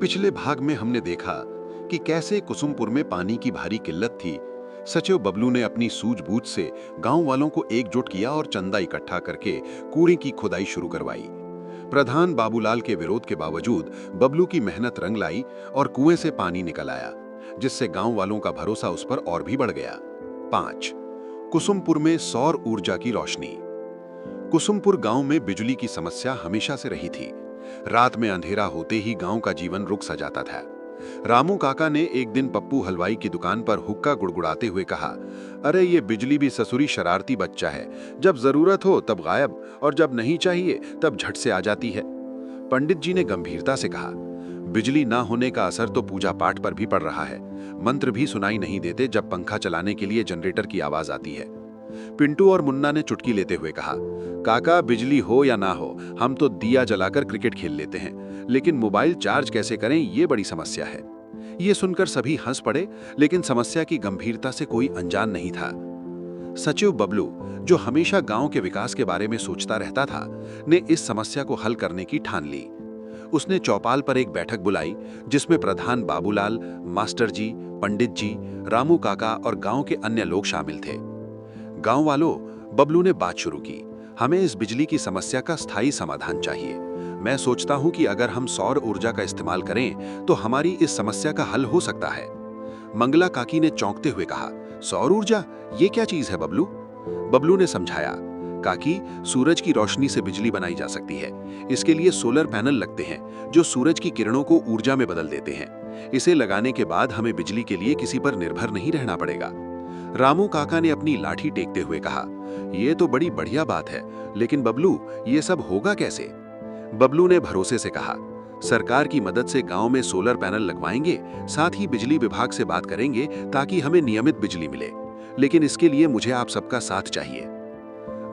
पिछले भाग में हमने देखा कि कैसे कुसुमपुर में पानी की भारी किल्लत थी। सचिव बबलू ने अपनी सूझबूझ से गांव वालों को एकजुट किया और चंदा इकट्ठा करके कुएं की खुदाई शुरू करवाई। प्रधान बाबूलाल के विरोध के बावजूद बबलू की मेहनत रंग लाई और कुएं से पानी निकल आया, जिससे गांव वालों का भरोसा उस पर और भी बढ़ गया। 5. कुसुमपुर में सौर ऊर्जा की रोशनी। कुसुमपुर गांव में बिजली की समस्या हमेशा से रही थी। रात में अंधेरा होते ही गांव का जीवन रुक सा जाता था। रामू काका ने एक दिन पप्पू हलवाई की दुकान पर हुक्का गुड़गुड़ाते हुए कहा, अरे ये बिजली भी ससुरी शरारती बच्चा है, जब जरूरत हो तब गायब और जब नहीं चाहिए तब झट से आ जाती है। पंडित जी ने गंभीरता से कहा, बिजली ना होने का असर तो पूजा पाठ पर भी पड़ रहा है। मंत्र भी सुनाई नहीं देते जब पंखा चलाने के लिए जनरेटर की आवाज आती है। पिंटू और मुन्ना ने चुटकी लेते हुए कहा, काका बिजली हो या ना हो हम तो दिया जलाकर क्रिकेट खेल लेते हैं, लेकिन मोबाइल चार्ज कैसे करें ये बड़ी समस्या है। ये सुनकर सभी हंस पड़े, लेकिन समस्या की गंभीरता से कोई अनजान नहीं था। सचिव बबलू, जो हमेशा गांव के विकास के बारे में सोचता रहता था, ने इस समस्या को हल करने की ठान ली। उसने चौपाल पर एक बैठक बुलाई, जिसमें प्रधान बाबूलाल, मास्टर जी, पंडित जी, रामू काका और गांव के अन्य लोग शामिल थे। गांव वालों, बबलू ने बात शुरू की, हमें इस बिजली की समस्या का स्थायी समाधान चाहिए। मैं सोचता हूं कि अगर हम सौर ऊर्जा का इस्तेमाल करें तो हमारी इस समस्या का हल हो सकता है। मंगला काकी ने चौंकते हुए कहा, सौर ऊर्जा, ये क्या चीज है बबलू? बबलू ने समझाया, काकी, सूरज की रोशनी से बिजली बनाई जा सकती है। इसके लिए सोलर पैनल लगते हैं जो सूरज की किरणों को ऊर्जा में बदल देते हैं। इसे लगाने के बाद हमें बिजली के लिए किसी पर निर्भर नहीं रहना पड़ेगा। रामू काका ने अपनी लाठी टेकते हुए कहा, यह तो बड़ी बढ़िया बात है, लेकिन बबलू ये सब होगा कैसे? बबलू ने भरोसे से कहा, सरकार की मदद से गांव में सोलर पैनल लगवाएंगे, साथ ही बिजली विभाग से बात करेंगे ताकि हमें नियमित बिजली मिले, लेकिन इसके लिए मुझे आप सबका साथ चाहिए।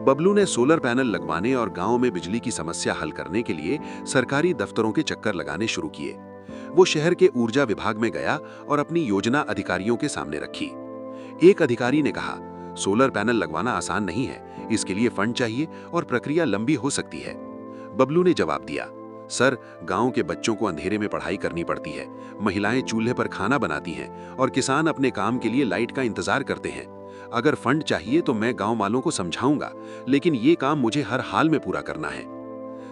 बबलू ने सोलर पैनल लगवाने और गांव में बिजली की समस्या हल करने के लिए सरकारी दफ्तरों के चक्कर लगाने शुरू किए। वो शहर के ऊर्जा विभाग में गया और अपनी योजना अधिकारियों के सामने रखी। एक अधिकारी ने कहा, सोलर पैनल लगवाना आसान नहीं है, इसके लिए फंड चाहिए और प्रक्रिया लंबी हो सकती है। बबलू ने जवाब दिया, सर, गांव के बच्चों को अंधेरे में पढ़ाई करनी पड़ती है, महिलाएं चूल्हे पर खाना बनाती हैं और किसान अपने काम के लिए लाइट का इंतजार करते हैं। अगर फंड चाहिए तो मैं गांव वालों को समझाऊंगा, लेकिन ये काम मुझे हर हाल में पूरा करना है।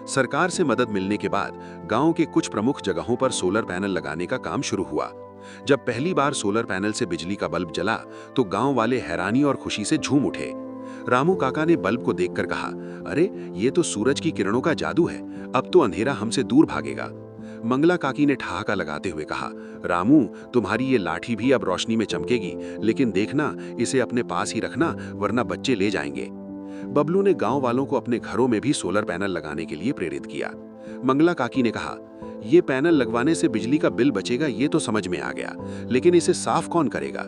सरकार से मदद मिलने के बाद गांव के कुछ प्रमुख जगहों पर सोलर पैनल लगाने का काम शुरू हुआ। जब पहली बार सोलर पैनल से बिजली का बल्ब जला तो गांव वाले हैरानी और खुशी से झूम उठे। रामू काका ने बल्ब को देखकर कहा, अरे ये तो सूरज की किरणों का जादू है, अब तो अंधेरा हमसे दूर भागेगा। मंगला काकी ने ठहाका लगाते हुए कहा, रामू, तुम्हारी ये लाठी भी अब रोशनी में चमकेगी, लेकिन देखना इसे अपने पास ही रखना, वरना बच्चे ले जाएंगे। बबलू ने गांव वालों को अपने घरों में भी सोलर पैनल लगाने के लिए प्रेरित किया। मंगला काकी ने कहा, ये पैनल लगवाने से बिजली का बिल बचेगा, ये तो समझ में आ गया, लेकिन इसे साफ कौन करेगा?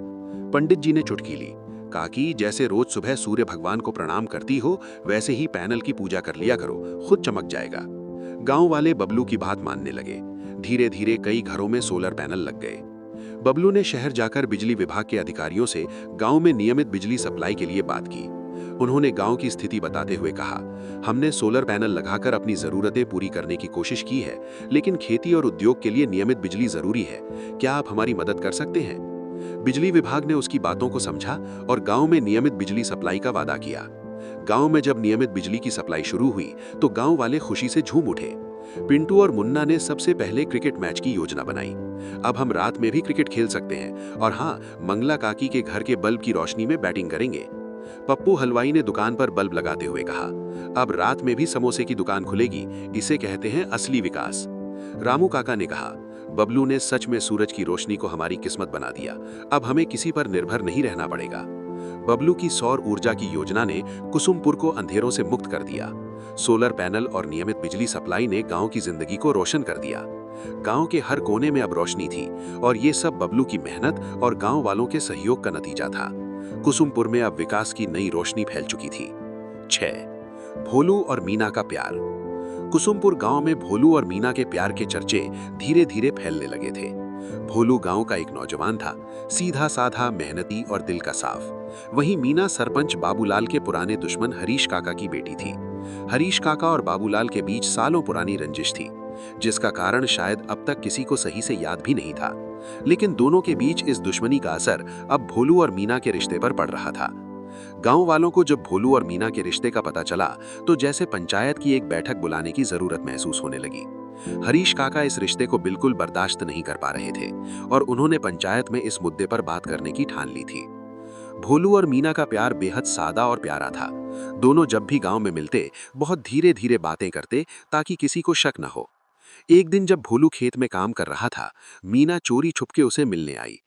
पंडित जी ने चुटकी ली, काकी, जैसे रोज सुबह सूर्य भगवान को प्रणाम करती हो, वैसे ही पैनल की पूजा कर लिया करो, खुद चमक जाएगा। गांव वाले बबलू की बात मानने लगे। धीरे धीरे कई घरों में सोलर पैनल लग गए। बबलू ने शहर जाकर बिजली विभाग के अधिकारियों से गांव में नियमित बिजली सप्लाई के लिए बात की। उन्होंने गांव की स्थिति बताते हुए कहा, हमने सोलर पैनल लगाकर अपनी जरूरतें पूरी करने की कोशिश की है, लेकिन खेती और उद्योग के लिए नियमित बिजली जरूरी है। क्या आप हमारी मदद कर सकते हैं? बिजली विभाग ने उसकी बातों को समझा और गांव में नियमित बिजली सप्लाई का वादा किया। गांव में जब नियमित बिजली की सप्लाई शुरू हुई तो गांव वाले खुशी से झूम उठे। पिंटू और मुन्ना ने सबसे पहले क्रिकेट मैच की योजना बनाई। अब हम रात में भी क्रिकेट खेल सकते हैं और हाँ, मंगला काकी के घर के बल्ब की रोशनी में बैटिंग करेंगे। पप्पू हलवाई ने दुकान पर बल्ब लगाते हुए कहा, अब रात में भी समोसे की दुकान खुलेगी, इसे कहते हैं असली विकास। रामू काका ने कहा, बबलू ने सच में सूरज की रोशनी को हमारी किस्मत बना दिया, अब हमें किसी पर निर्भर नहीं रहना पड़ेगा। बबलू की सौर ऊर्जा की योजना ने कुसुमपुर को अंधेरों से मुक्त कर दिया। सोलर पैनल और नियमित बिजली सप्लाई ने गांव की जिंदगी को रोशन कर दिया। गांव के हर कोने में अब रोशनी थी और ये सब बबलू की मेहनत और गांव वालों के सहयोग का नतीजा था। कुसुमपुर में अब विकास की नई रोशनी फैल चुकी थी। 6. भोलू और मीना का प्यार। कुसुमपुर गांव में भोलू और मीना के प्यार के चर्चे धीरे धीरे फैलने लगे थे। भोलू गांव का एक नौजवान था, सीधा साधा, मेहनती और दिल का साफ। वहीं मीना सरपंच बाबूलाल के पुराने दुश्मन हरीश काका की बेटी थी। हरीश काका और बाबूलाल के बीच सालों पुरानी रंजिश थी। जिसका कारण शायद अब तक किसी को सही से याद भी नहीं था। लेकिन दोनों के बीच इस दुश्मनी का असर अब भोलू और मीना के रिश्ते पर पड़ रहा था। गांव वालों को जब भोलू और मीना के रिश्ते का पता चला तो जैसे पंचायत की एक बैठक बुलाने की जरूरत महसूस होने लगी। हरीश काका इस रिश्ते को बिल्कुल बर्दाश्त नहीं कर पा रहे थे और उन्होंने पंचायत में इस मुद्दे पर बात करने की ठान ली थी। भोलू और मीना का प्यार बेहद सादा और प्यारा था। दोनों जब भी गांव में मिलते बहुत धीरे धीरे बातें करते ताकि किसी को शक न हो। एक दिन जब भोलू खेत में काम कर रहा था, मीना चोरी छुपके उसे मिलने आई।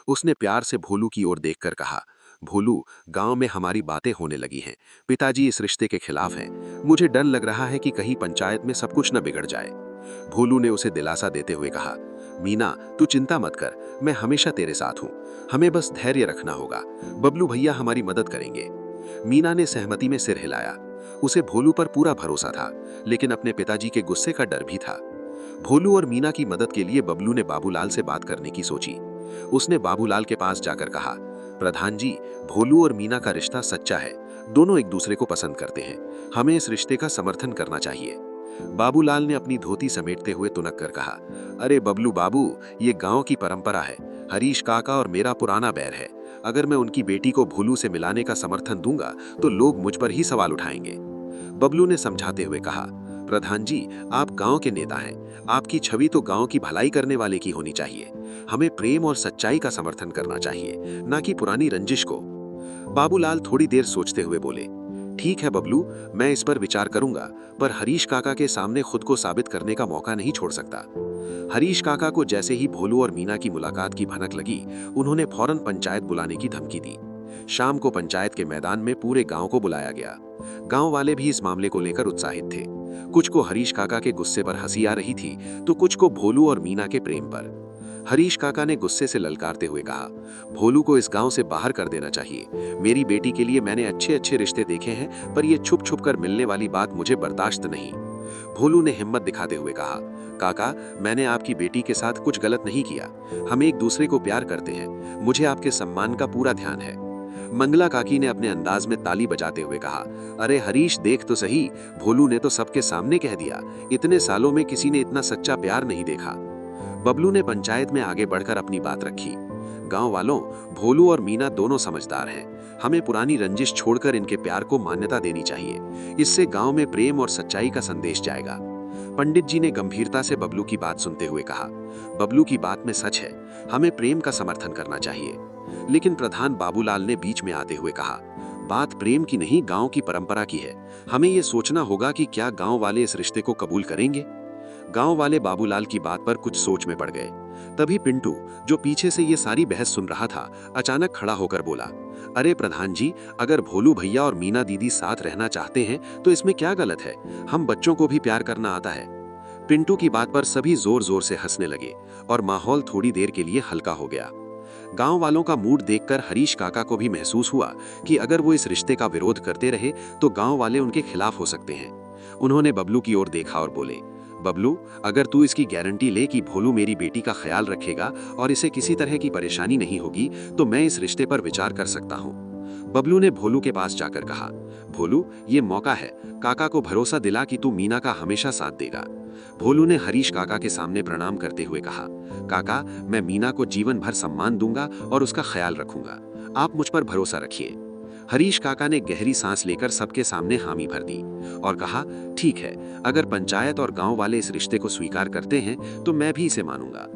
उसने प्यार से भोलू की ओर देखकर कहा, भोलू, गांव में हमारी बातें होने लगी हैं। पिताजी इस रिश्ते के खिलाफ हैं। मुझे डर लग रहा है कि कहीं पंचायत में सब कुछ न बिगड़ जाए। भोलू ने उसे दिलासा देते हुए कहा, मीना, तू चिंता मत कर, मैं हमेशा तेरे साथ हूँ। हमें बस धैर्य रखना होगा। बबलू भैया हमारी मदद करेंगे। मीना ने सहमति में सिर हिलाया। उसे भोलू पर पूरा भरोसा था, लेकिन अपने पिताजी के गुस्से का डर भी था। भोलू और मीना की मदद के लिए बबलू ने बाबूलाल से बात करने की सोची। उसने बाबूलाल के पास जाकर कहा, प्रधान जी, भोलू और मीना का रिश्ता सच्चा है। दोनों एक दूसरे को पसंद करते हैं। हमें इस रिश्ते का समर्थन करना चाहिए। बाबूलाल ने अपनी धोती समेटते हुए तुनक कर कहा, अरे बबलू बाबू, ये गांव की परंपरा है। हरीश काका और मेरा पुराना बैर है। अगर मैं उनकी बेटी को भोलू से मिलाने का समर्थन दूंगा तो लोग मुझ पर ही सवाल उठाएंगे। बबलू ने समझाते हुए कहा, प्रधान जी, आप गांव के नेता हैं। आपकी छवि तो गांव की भलाई करने वाले की होनी चाहिए। हमें प्रेम और सच्चाई का समर्थन करना चाहिए, ना कि पुरानी रंजिश को। बाबूलाल थोड़ी देर सोचते हुए बोले, ठीक है बबलू, मैं इस पर विचार करूंगा, पर हरीश काका के सामने खुद को साबित करने का मौका नहीं छोड़ सकता। हरीश काका को जैसे ही भोलू और मीना की मुलाकात की भनक लगी, उन्होंने फौरन पंचायत बुलाने की धमकी दी। शाम को पंचायत के मैदान में पूरे गांव को बुलाया गया। गांव वाले भी इस मामले को लेकर उत्साहित थे। कुछ को हरीश काका के गुस्से पर हंसी आ रही थी, तो कुछ को भोलू और मीना के प्रेम पर। हरीश काका ने गुस्से से ललकारते हुए कहा, भोलू को इस गांव से बाहर कर देना चाहिए। मेरी बेटी के लिए मैंने अच्छे अच्छे रिश्ते देखे हैं, पर यह छुप छुप कर मिलने वाली बात मुझे बर्दाश्त नहीं। भोलू ने हिम्मत दिखाते हुए कहा, काका, मैंने आपकी बेटी के साथ कुछ गलत नहीं किया। हम एक दूसरे को प्यार करते हैं। मुझे आपके सम्मान का पूरा ध्यान है। मंगला काकी ने अपने अंदाज में ताली बजाते हुए कहा, अरे हरीश, देख तो सही, भोलू ने तो सबके सामने कह दिया। इतने सालों में किसी ने इतना सच्चा प्यार नहीं देखा। बबलू ने पंचायत में आगे बढ़कर अपनी बात रखी, गांव वालों, भोलू और मीना दोनों समझदार हैं। हमें पुरानी रंजिश छोड़कर इनके प्यार को मान्यता देनी चाहिए। इससे गांव में प्रेम और सच्चाई का संदेश जाएगा। पंडित जी ने गंभीरता से बबलू की बात सुनते हुए कहा, बबलू की बात में सच है। हमें प्रेम का समर्थन करना चाहिए। लेकिन प्रधान बाबूलाल ने बीच में आते हुए कहा, बात प्रेम की नहीं, गांव की परंपरा की है। हमें यह सोचना होगा कि क्या गांव वाले इस रिश्ते को कबूल करेंगे। गांव वाले बाबूलाल की बात पर कुछ सोच में पड़ गए। तभी पिंटू, जो पीछे से ये सारी बहस सुन रहा था, अचानक खड़ा होकर बोला, अरे प्रधान जी, अगर भोलू भैया और मीना दीदी साथ रहना चाहते हैं तो इसमें क्या गलत है। हम बच्चों को भी प्यार करना आता है। पिंटू की बात पर सभी जोर जोर से हंसने लगे और माहौल थोड़ी देर के लिए हल्का हो गया। गांव वालों का मूड देखकर हरीश काका को भी महसूस हुआ कि अगर वो इस रिश्ते का विरोध करते रहे तो गांव वाले उनके खिलाफ हो सकते हैं। उन्होंने बबलू की ओर देखा और बोले, बबलू, अगर तू इसकी गारंटी ले कि भोलू मेरी बेटी का ख्याल रखेगा और इसे किसी तरह की परेशानी नहीं होगी, तो मैं इस रिश्ते पर विचार कर सकता हूँ। बबलू ने भोलू के पास जाकर कहा, भोलू, ये मौका है। काका को भरोसा दिला कि तू मीना का हमेशा साथ देगा। भोलू ने हरीश काका के सामने प्रणाम करते हुए कहा, काका, मैं मीना को जीवन भर सम्मान दूंगा और उसका ख्याल रखूंगा। आप मुझ पर भरोसा रखिए। हरीश काका ने गहरी सांस लेकर सबके सामने हामी भर दी और कहा, ठीक है, अगर पंचायत और गांव वाले इस रिश्ते को स्वीकार करते हैं तो मैं भी इसे मानूंगा।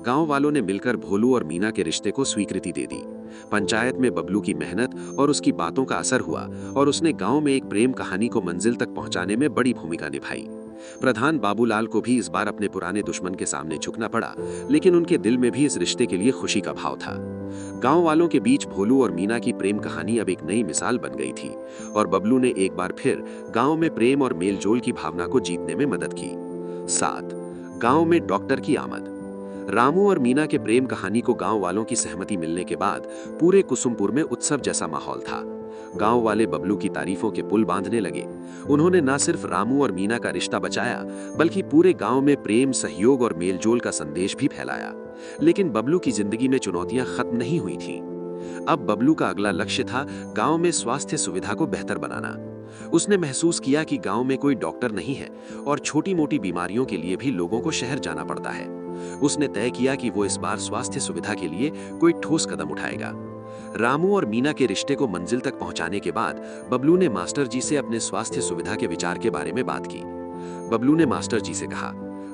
गांव वालों ने मिलकर भोलू और मीना के रिश्ते को स्वीकृति दे दी। पंचायत में बबलू की मेहनत और उसकी बातों का असर हुआ और उसने गांव में एक प्रेम कहानी को मंजिल तक पहुंचाने में बड़ी भूमिका निभाई। प्रधान बाबूलाल को भी इस बार अपने पुराने दुश्मन के सामने झुकना पड़ा, लेकिन उनके दिल में भी इस रिश्ते के लिए खुशी का भाव था। गांव वालों के बीच भोलू और मीना की प्रेम कहानी अब एक नई मिसाल बन गई थी और बबलू ने एक बार फिर गांव में प्रेम और मेलजोल की भावना को जीतने में मदद की। 7. गांव में डॉक्टर की आमद। रामू और मीना के प्रेम कहानी को गांव वालों की सहमति मिलने के बाद पूरे कुसुमपुर में उत्सव जैसा माहौल था। गांव वाले बबलू की तारीफों के पुल बांधने लगे। उन्होंने न सिर्फ रामू और मीना का रिश्ता बचाया, बल्कि पूरे गांव में प्रेम, सहयोग और मेलजोल का संदेश भी फैलाया। लेकिन बबलू की जिंदगी में चुनौतियां खत्म नहीं हुई थीं। अब बबलू का अगला लक्ष्य था गांव में स्वास्थ्य सुविधा को बेहतर बनाना। उसने महसूस किया कि गांव में कोई डॉक्टर नहीं है और छोटी मोटी बीमारियों के लिए भी लोगों को शहर जाना पड़ता है। उसने तय किया कि वो इस बार स्वास्थ्य सुविधा के लिए कोई ठोस कदम उठाएगा। रामू और मीना के रिश्ते को मंजिल तक पहुंचाने के बाद बबलू ने मास्टर जी से अपने स्वास्थ्य सुविधा के विचार के बारे में बात की। बबलू ने मास्टर जी से कहा,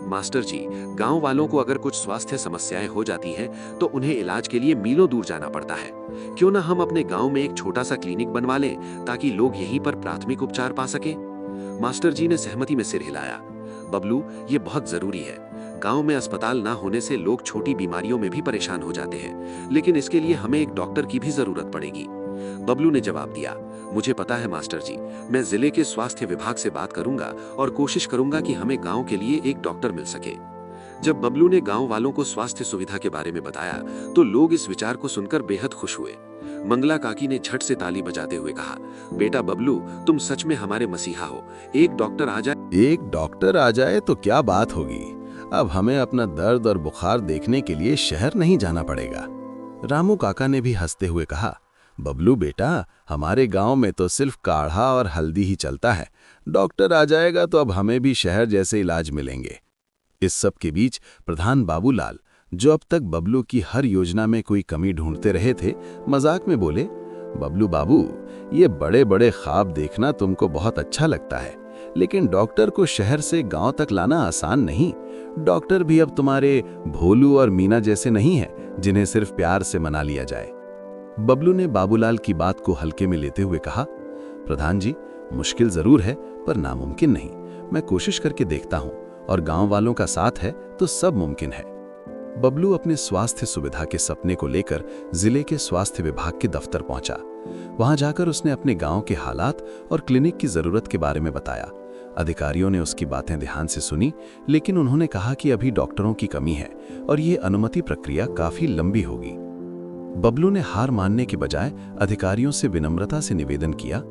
मास्टर जी, गांव वालों को अगर कुछ स्वास्थ्य समस्याएं हो जाती हैं तो उन्हें इलाज के लिए मीलों दूर जाना पड़ता है। क्यों ना हम अपने गांव में एक छोटा सा क्लिनिक बनवा लें ताकि लोग यहीं पर प्राथमिक उपचार पा सकें। मास्टर जी ने सहमति में सिर हिलाया। बबलू, ये बहुत जरूरी है। गांव में अस्पताल ना होने से लोग छोटी बीमारियों में भी परेशान हो जाते हैं, लेकिन इसके लिए हमें एक डॉक्टर की भी जरूरत पड़ेगी। बबलू ने जवाब दिया, मुझे पता है मास्टर जी, मैं जिले के स्वास्थ्य विभाग से बात करूंगा और कोशिश करूंगा कि हमें गांव के लिए एक डॉक्टर मिल सके। जब बबलू ने गांव वालों को स्वास्थ्य सुविधा के बारे में बताया तो लोग इस विचार को सुनकर बेहद खुश हुए। मंगला काकी ने झट से ताली बजाते हुए कहा, बेटा बबलू, तुम सच में हमारे मसीहा हो। एक डॉक्टर आ जाए तो क्या बात होगी। अब हमें अपना दर्द और बुखार देखने के लिए शहर नहीं जाना पड़ेगा। रामू काका ने भी हंसते हुए कहा, बबलू बेटा, हमारे गांव में तो सिर्फ काढ़ा और हल्दी ही चलता है। डॉक्टर आ जाएगा तो अब हमें भी शहर जैसे इलाज मिलेंगे। इस सब के बीच प्रधान बाबूलाल, जो अब तक बबलू की हर योजना में कोई कमी ढूंढते रहे थे, मजाक में बोले, बबलू बाबू, ये बड़े बड़े ख्वाब देखना तुमको बहुत अच्छा लगता है, लेकिन डॉक्टर को शहर से गांव तक लाना आसान नहीं। डॉक्टर भी अब तुम्हारे भोलू और मीना जैसे नहीं है जिन्हें सिर्फ प्यार से मना लिया जाए। बबलू ने बाबूलाल की बात को हल्के में लेते हुए कहा, प्रधान जी, मुश्किल जरूर है पर नामुमकिन नहीं। मैं कोशिश करके देखता हूं और गांव वालों का साथ है तो सब मुमकिन है। बबलू अपने स्वास्थ्य सुविधा के सपने को लेकर जिले के स्वास्थ्य विभाग के दफ्तर पहुंचा। वहां जाकर उसने अपने गांव के हालात और क्लिनिक की जरूरत के बारे में बताया। अधिकारियों ने उसकी बातें ध्यान से सुनी, लेकिन उन्होंने कहा कि अभी डॉक्टरों की कमी है और ये अनुमति प्रक्रिया काफी लंबी होगी। बबलू ने हार मानने के बजाय अधिकारियों से विनम्रता से निवेदन किया,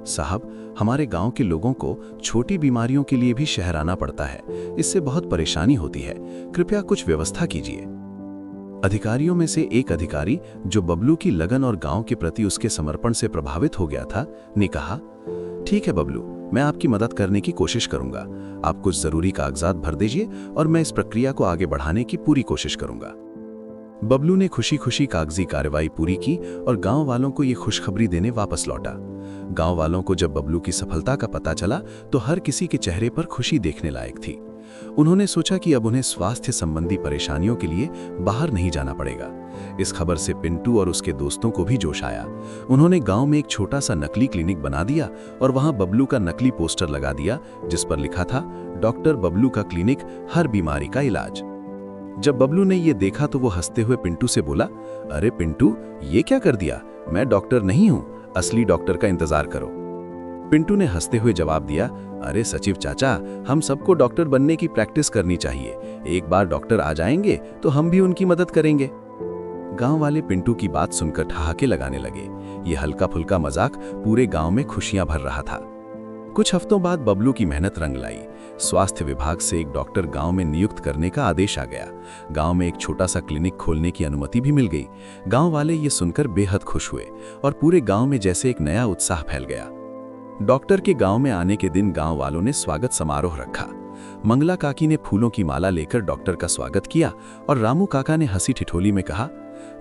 साहब, हमारे गांव के लोगों को छोटी बीमारियों के लिए भी शहर आना पड़ता है। इससे बहुत परेशानी होती है। कृपया कुछ व्यवस्था कीजिए। अधिकारियों में से एक अधिकारी, जो बबलू की लगन और गांव के प्रति उसके समर्पण से प्रभावित हो गया था, ने कहा, ठीक है बबलू, मैं आपकी मदद करने की कोशिश करूंगा। आप कुछ जरूरी कागजात भर दीजिए और मैं इस प्रक्रिया को आगे बढ़ाने की पूरी कोशिश करूंगा। बबलू ने खुशी खुशी कागजी कार्रवाई पूरी की और गांव वालों को ये खुशखबरी देने वापस लौटा। गांव वालों को जब बबलू की सफलता का पता चला तो हर किसी के चेहरे पर खुशी देखने लायक थी। उन्होंने सोचा कि अब उन्हें स्वास्थ्य संबंधी परेशानियों के लिए बाहर नहीं जाना पड़ेगा। इस खबर से पिंटू और उसके दोस्तों को भी जोश आया। उन्होंने गांव में एक छोटा सा नकली क्लिनिक बना दिया और वहां बबलू का नकली पोस्टर लगा दिया, जिस पर लिखा था, डॉक्टर बबलू का क्लिनिक, हर बीमारी का इलाज। जब बबलू ने ये देखा तो वो हंसते हुए पिंटू से बोला, अरे पिंटू, ये क्या कर दिया? मैं डॉक्टर नहीं हूं, असली डॉक्टर का इंतजार करो। पिंटू ने हंसते हुए जवाब दिया, अरे सचिव चाचा, हम सबको डॉक्टर बनने की प्रैक्टिस करनी चाहिए। एक बार डॉक्टर आ जाएंगे तो हम भी उनकी मदद करेंगे। गांव वाले पिंटू की बात सुनकर ठहाके लगाने लगे। ये हल्का फुल्का मजाक पूरे गांव में खुशियां भर रहा था। कुछ हफ्तों बाद बबलू की मेहनत रंग लाई। स्वास्थ्य विभाग से एक डॉक्टर गांव में नियुक्त करने का आदेश आ गया। गांव में एक छोटा सा क्लिनिक खोलने की अनुमति भी मिल गई। गांव वाले ये सुनकर बेहद खुश हुए और पूरे गांव में जैसे एक नया उत्साह फैल गया। डॉक्टर के गांव में आने के दिन गांव वालों ने स्वागत समारोह रखा। मंगला काकी ने फूलों की माला लेकर डॉक्टर का स्वागत किया और रामू काका ने हंसी ठिठोली में कहा,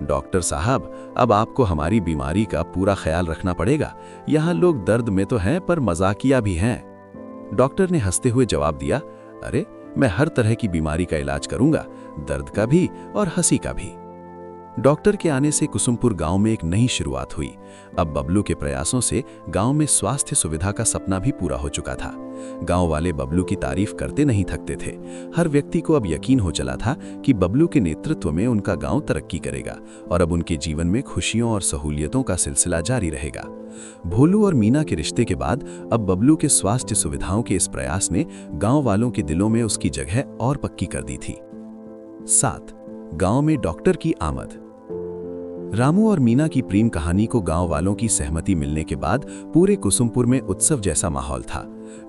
डॉक्टर साहब, अब आपको हमारी बीमारी का पूरा ख्याल रखना पड़ेगा। यहाँ लोग दर्द में तो हैं पर मजाकिया भी हैं। डॉक्टर ने हंसते हुए जवाब दिया, अरे मैं हर तरह की बीमारी का इलाज करूंगा, दर्द का भी और हंसी का भी। डॉक्टर के आने से कुसुमपुर गांव में एक नई शुरुआत हुई। अब बबलू के प्रयासों से गांव में स्वास्थ्य सुविधा का सपना भी पूरा हो चुका था। गांव वाले बबलू की तारीफ करते नहीं थकते थे। हर व्यक्ति को अब यकीन हो चला था कि बबलू के नेतृत्व में उनका गांव तरक्की करेगा और अब उनके जीवन में खुशियों और सहूलियतों का सिलसिला जारी रहेगा। भोलू और मीना के रिश्ते के बाद अब बबलू के स्वास्थ्य सुविधाओं के इस प्रयास ने गांव वालों के दिलों में उसकी जगह और पक्की कर दी थी। 7. गांव में डॉक्टर की आमद। रामू और मीना की प्रेम कहानी को गांव वालों की सहमति मिलने के बाद पूरे कुसुमपुर में उत्सव जैसा माहौल था।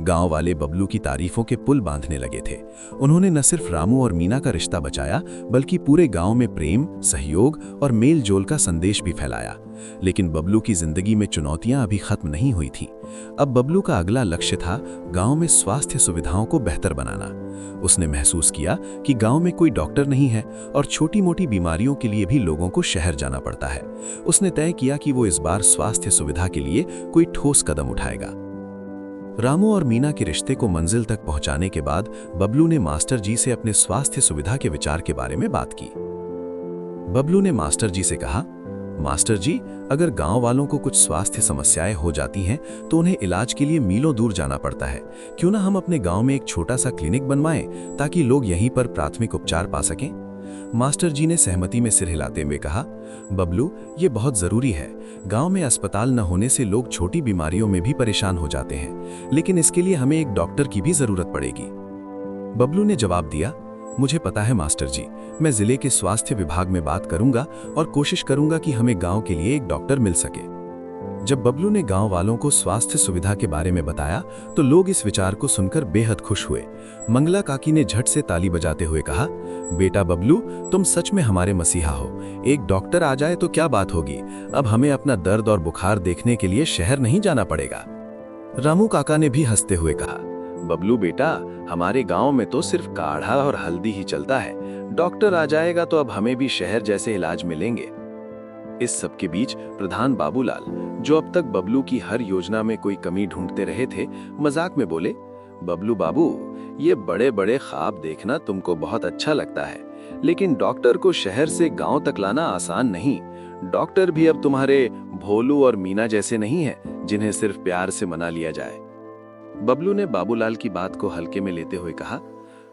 गांव वाले बबलू की तारीफों के पुल बांधने लगे थे। उन्होंने न सिर्फ रामू और मीना का रिश्ता बचाया, बल्कि पूरे गांव में प्रेम, सहयोग और मेल जोल का संदेश भी फैलाया। लेकिन बबलू की जिंदगी में चुनौतियां अभी खत्म नहीं हुई थीं। अब बबलू का अगला लक्ष्य था गांव में स्वास्थ्य सुविधाओं को बेहतर बनाना। उसने महसूस किया कि गांव में कोई डॉक्टर नहीं है और छोटी-मोटी बीमारियों के लिए भी लोगों को शहर जाना पड़ता है। उसने तय किया कि वो इस बार स्वास्थ्य सुविधा के लिए कोई ठोस कदम उठाएगा। रामू और मीना के रिश्ते को मंजिल तक पहुंचाने के बाद बबलू ने मास्टर जी से अपने स्वास्थ्य सुविधा के विचार के बारे में बात की। बबलू ने मास्टर जी से कहा, मास्टर जी, अगर गांव वालों को कुछ स्वास्थ्य समस्याएं हो जाती हैं तो उन्हें इलाज के लिए मीलों दूर जाना पड़ता है। क्यों ना हम अपने गांव में एक छोटा सा क्लिनिक बनवाएं ताकि लोग यहीं पर प्राथमिक उपचार पा सकें। मास्टर जी ने सहमति में सिर हिलाते हुए कहा, बबलू, ये बहुत जरूरी है। गांव में अस्पताल न होने से लोग छोटी बीमारियों में भी परेशान हो जाते हैं, लेकिन इसके लिए हमें एक डॉक्टर की भी जरूरत पड़ेगी। बबलू ने जवाब दिया, मुझे पता है मास्टर जी, मैं जिले के स्वास्थ्य विभाग में बात करूंगा और कोशिश करूंगा कि हमें गांव के लिए एक डॉक्टर मिल सके। जब बबलू ने गांव वालों को स्वास्थ्य सुविधा के बारे में बताया तो लोग इस विचार को सुनकर बेहद खुश हुए। मंगला काकी ने झट से ताली बजाते हुए कहा, बेटा बबलू, तुम सच में हमारे मसीहा हो। एक डॉक्टर आ जाए तो क्या बात होगी। अब हमें अपना दर्द और बुखार देखने के लिए शहर नहीं जाना पड़ेगा। रामू काका ने भी हंसते हुए कहा, बबलू बेटा, हमारे गांव में तो सिर्फ काढ़ा और हल्दी ही चलता है। डॉक्टर आ जाएगा तो अब हमें भी शहर जैसे इलाज मिलेंगे। इस सब के बीच प्रधान बाबूलाल, जो अब तक बबलू की हर योजना में कोई कमी ढूंढते रहे थे, मजाक में बोले, बबलू बाबू, ये बड़े बड़े ख्वाब देखना तुमको बहुत अच्छा लगता है, लेकिन डॉक्टर को शहर से गांव तक लाना आसान नहीं। डॉक्टर भी अब तुम्हारे भोलू और मीना जैसे नहीं है, जिन्हें सिर्फ प्यार से मना लिया जाए। बबलू ने बाबूलाल की बात को हल्के में लेते हुए कहा,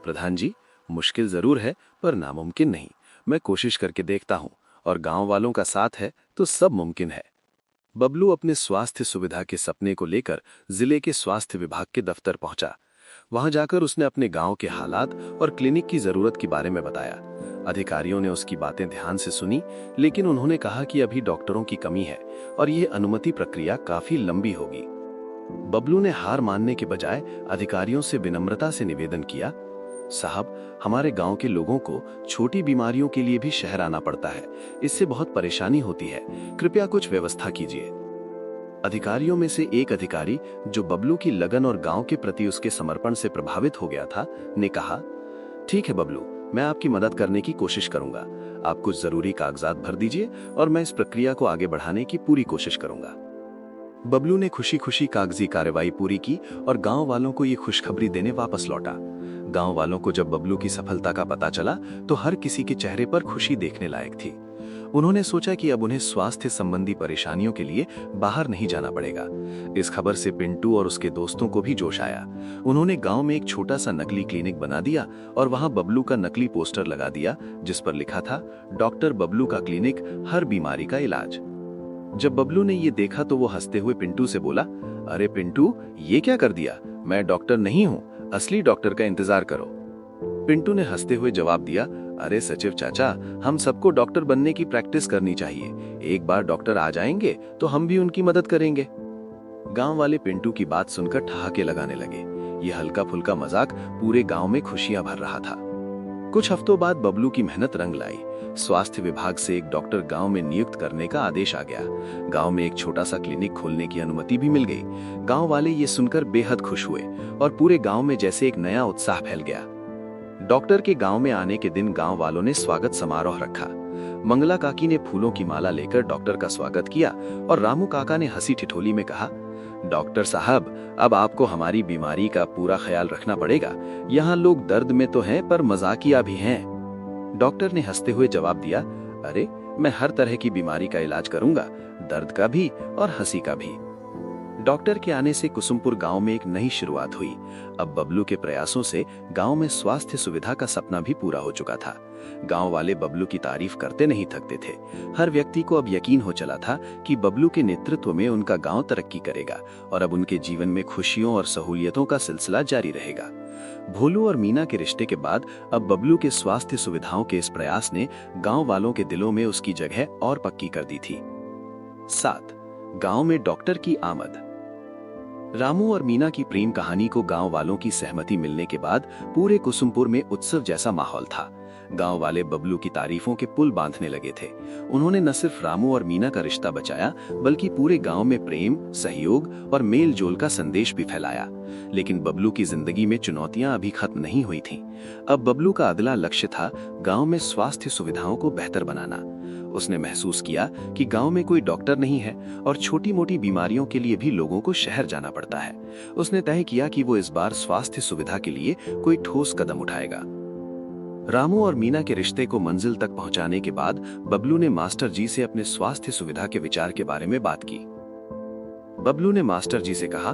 प्रधान जी, मुश्किल जरूर है पर नामुमकिन नहीं। मैं कोशिश करके देखता हूँ, और गांव वालों का साथ है तो सब मुमकिन है। बबलू अपने स्वास्थ्य सुविधा के सपने को लेकर जिले के स्वास्थ्य विभाग के दफ्तर पहुंचा। वहां जाकर उसने अपने गांव के हालात और क्लिनिक की जरूरत के बारे में बताया। अधिकारियों ने उसकी बातें ध्यान से सुनी, लेकिन उन्होंने कहा कि अभी डॉक्टरों की कमी है और यह अनुमति प्रक्रिया काफी लंबी होगी। बबलू ने हार मानने के बजाय अधिकारियों से विनम्रता से निवेदन किया, साहब, हमारे गांव के लोगों को छोटी बीमारियों के लिए भी शहर आना पड़ता है। इससे बहुत परेशानी होती है। कृपया कुछ व्यवस्था कीजिए। अधिकारियों में से एक अधिकारी, जो बबलू की लगन और गांव के प्रति उसके समर्पण से प्रभावित हो गया था, ने कहा, ठीक है बबलू, मैं आपकी मदद करने की कोशिश करूंगा। आप कुछ जरूरी कागजात भर दीजिए और मैं इस प्रक्रिया को आगे बढ़ाने की पूरी कोशिश करूंगा। बबलू ने खुशी खुशी कागजी कार्रवाई पूरी की और गांव वालों को ये खुशखबरी देने वापस लौटा। गांव वालों को जब बबलू की सफलता का पता चला तो हर किसी के चेहरे पर खुशी देखने लायक थी। उन्होंने सोचा कि अब उन्हें स्वास्थ्य संबंधी परेशानियों के लिए बाहर नहीं जाना पड़ेगा। इस खबर से पिंटू और उसके दोस्तों को भी जोश आया। उन्होंने गांव में एक छोटा सा नकली क्लिनिक बना दिया और वहां बबलू का नकली पोस्टर लगा दिया, जिस पर लिखा था, डॉक्टर बबलू का क्लिनिक, हर बीमारी का इलाज। जब बबलू ने ये देखा तो वो हंसते हुए पिंटू से बोला, अरे पिंटू, ये क्या कर दिया? मैं डॉक्टर नहीं हूँ, असली डॉक्टर का इंतजार करो। पिंटू ने हंसते हुए जवाब दिया, अरे सचिव चाचा, हम सबको डॉक्टर बनने की प्रैक्टिस करनी चाहिए। एक बार डॉक्टर आ जाएंगे तो हम भी उनकी मदद करेंगे। गांव वाले पिंटू की बात सुनकर ठहाके लगाने लगे। ये हल्का फुल्का मजाक पूरे गांव में खुशियां भर रहा था। कुछ हफ्तों बाद बबलू की मेहनत रंग लाई। स्वास्थ्य विभाग से एक डॉक्टर गांव में नियुक्त करने का आदेश आ गया। गांव में एक छोटा सा क्लिनिक खोलने की अनुमति भी मिल गई। गांव वाले ये सुनकर बेहद खुश हुए और पूरे गांव में जैसे एक नया उत्साह फैल गया। डॉक्टर के गांव में आने के दिन गांव वालों ने स्वागत समारोह रखा। मंगला काकी ने फूलों की माला लेकर डॉक्टर का स्वागत किया और रामू काका ने हंसी ठिठोली में कहा, डॉक्टर साहब, अब आपको हमारी बीमारी का पूरा ख्याल रखना पड़ेगा। यहाँ लोग दर्द में तो हैं पर मजाकिया भी हैं। डॉक्टर ने हंसते हुए जवाब दिया, अरे मैं हर तरह की बीमारी का इलाज करूंगा, दर्द का भी और हंसी का भी। डॉक्टर के आने से कुसुमपुर गांव में एक नई शुरुआत हुई। अब बबलू के प्रयासों से गांव में स्वास्थ्य सुविधा का सपना भी पूरा हो चुका था। गांव वाले बबलू की तारीफ करते नहीं थकते थे। हर व्यक्ति को अब यकीन हो चला था कि बबलू के नेतृत्व में उनका गांव तरक्की करेगा और अब उनके जीवन में खुशियों और सहूलियतों का सिलसिला जारी रहेगा। भोलू और मीना के रिश्ते के बाद अब बबलू के स्वास्थ्य सुविधाओं के इस प्रयास ने गांव वालों के दिलों में उसकी जगह और पक्की कर दी थी। 7. गांव में डॉक्टर की आमद। रामू और मीना की प्रेम कहानी को गांव वालों की सहमति मिलने के बाद पूरे कुसुमपुर में उत्सव जैसा माहौल था। गांव वाले बबलू की तारीफों के पुल बांधने लगे थे। उन्होंने न सिर्फ रामू और मीना का रिश्ता बचाया, बल्कि पूरे गांव में प्रेम, सहयोग और मेल जोल का संदेश भी फैलाया। लेकिन बबलू की जिंदगी में चुनौतियां अभी खत्म नहीं हुई थीं। अब बबलू का अगला लक्ष्य था गांव में स्वास्थ्य सुविधाओं को बेहतर बनाना। उसने महसूस किया कि गांव में कोई डॉक्टर नहीं है और छोटी मोटी बीमारियों के लिए भी लोगों को शहर जाना पड़ता है। उसने तय किया कि वो इस बार स्वास्थ्य सुविधा के लिए कोई ठोस कदम उठाएगा। रामू और मीना के रिश्ते को मंजिल तक पहुंचाने के बाद बबलू ने मास्टर जी से अपने स्वास्थ्य सुविधा के विचार के बारे में बात की। बबलू ने मास्टर जी से कहा,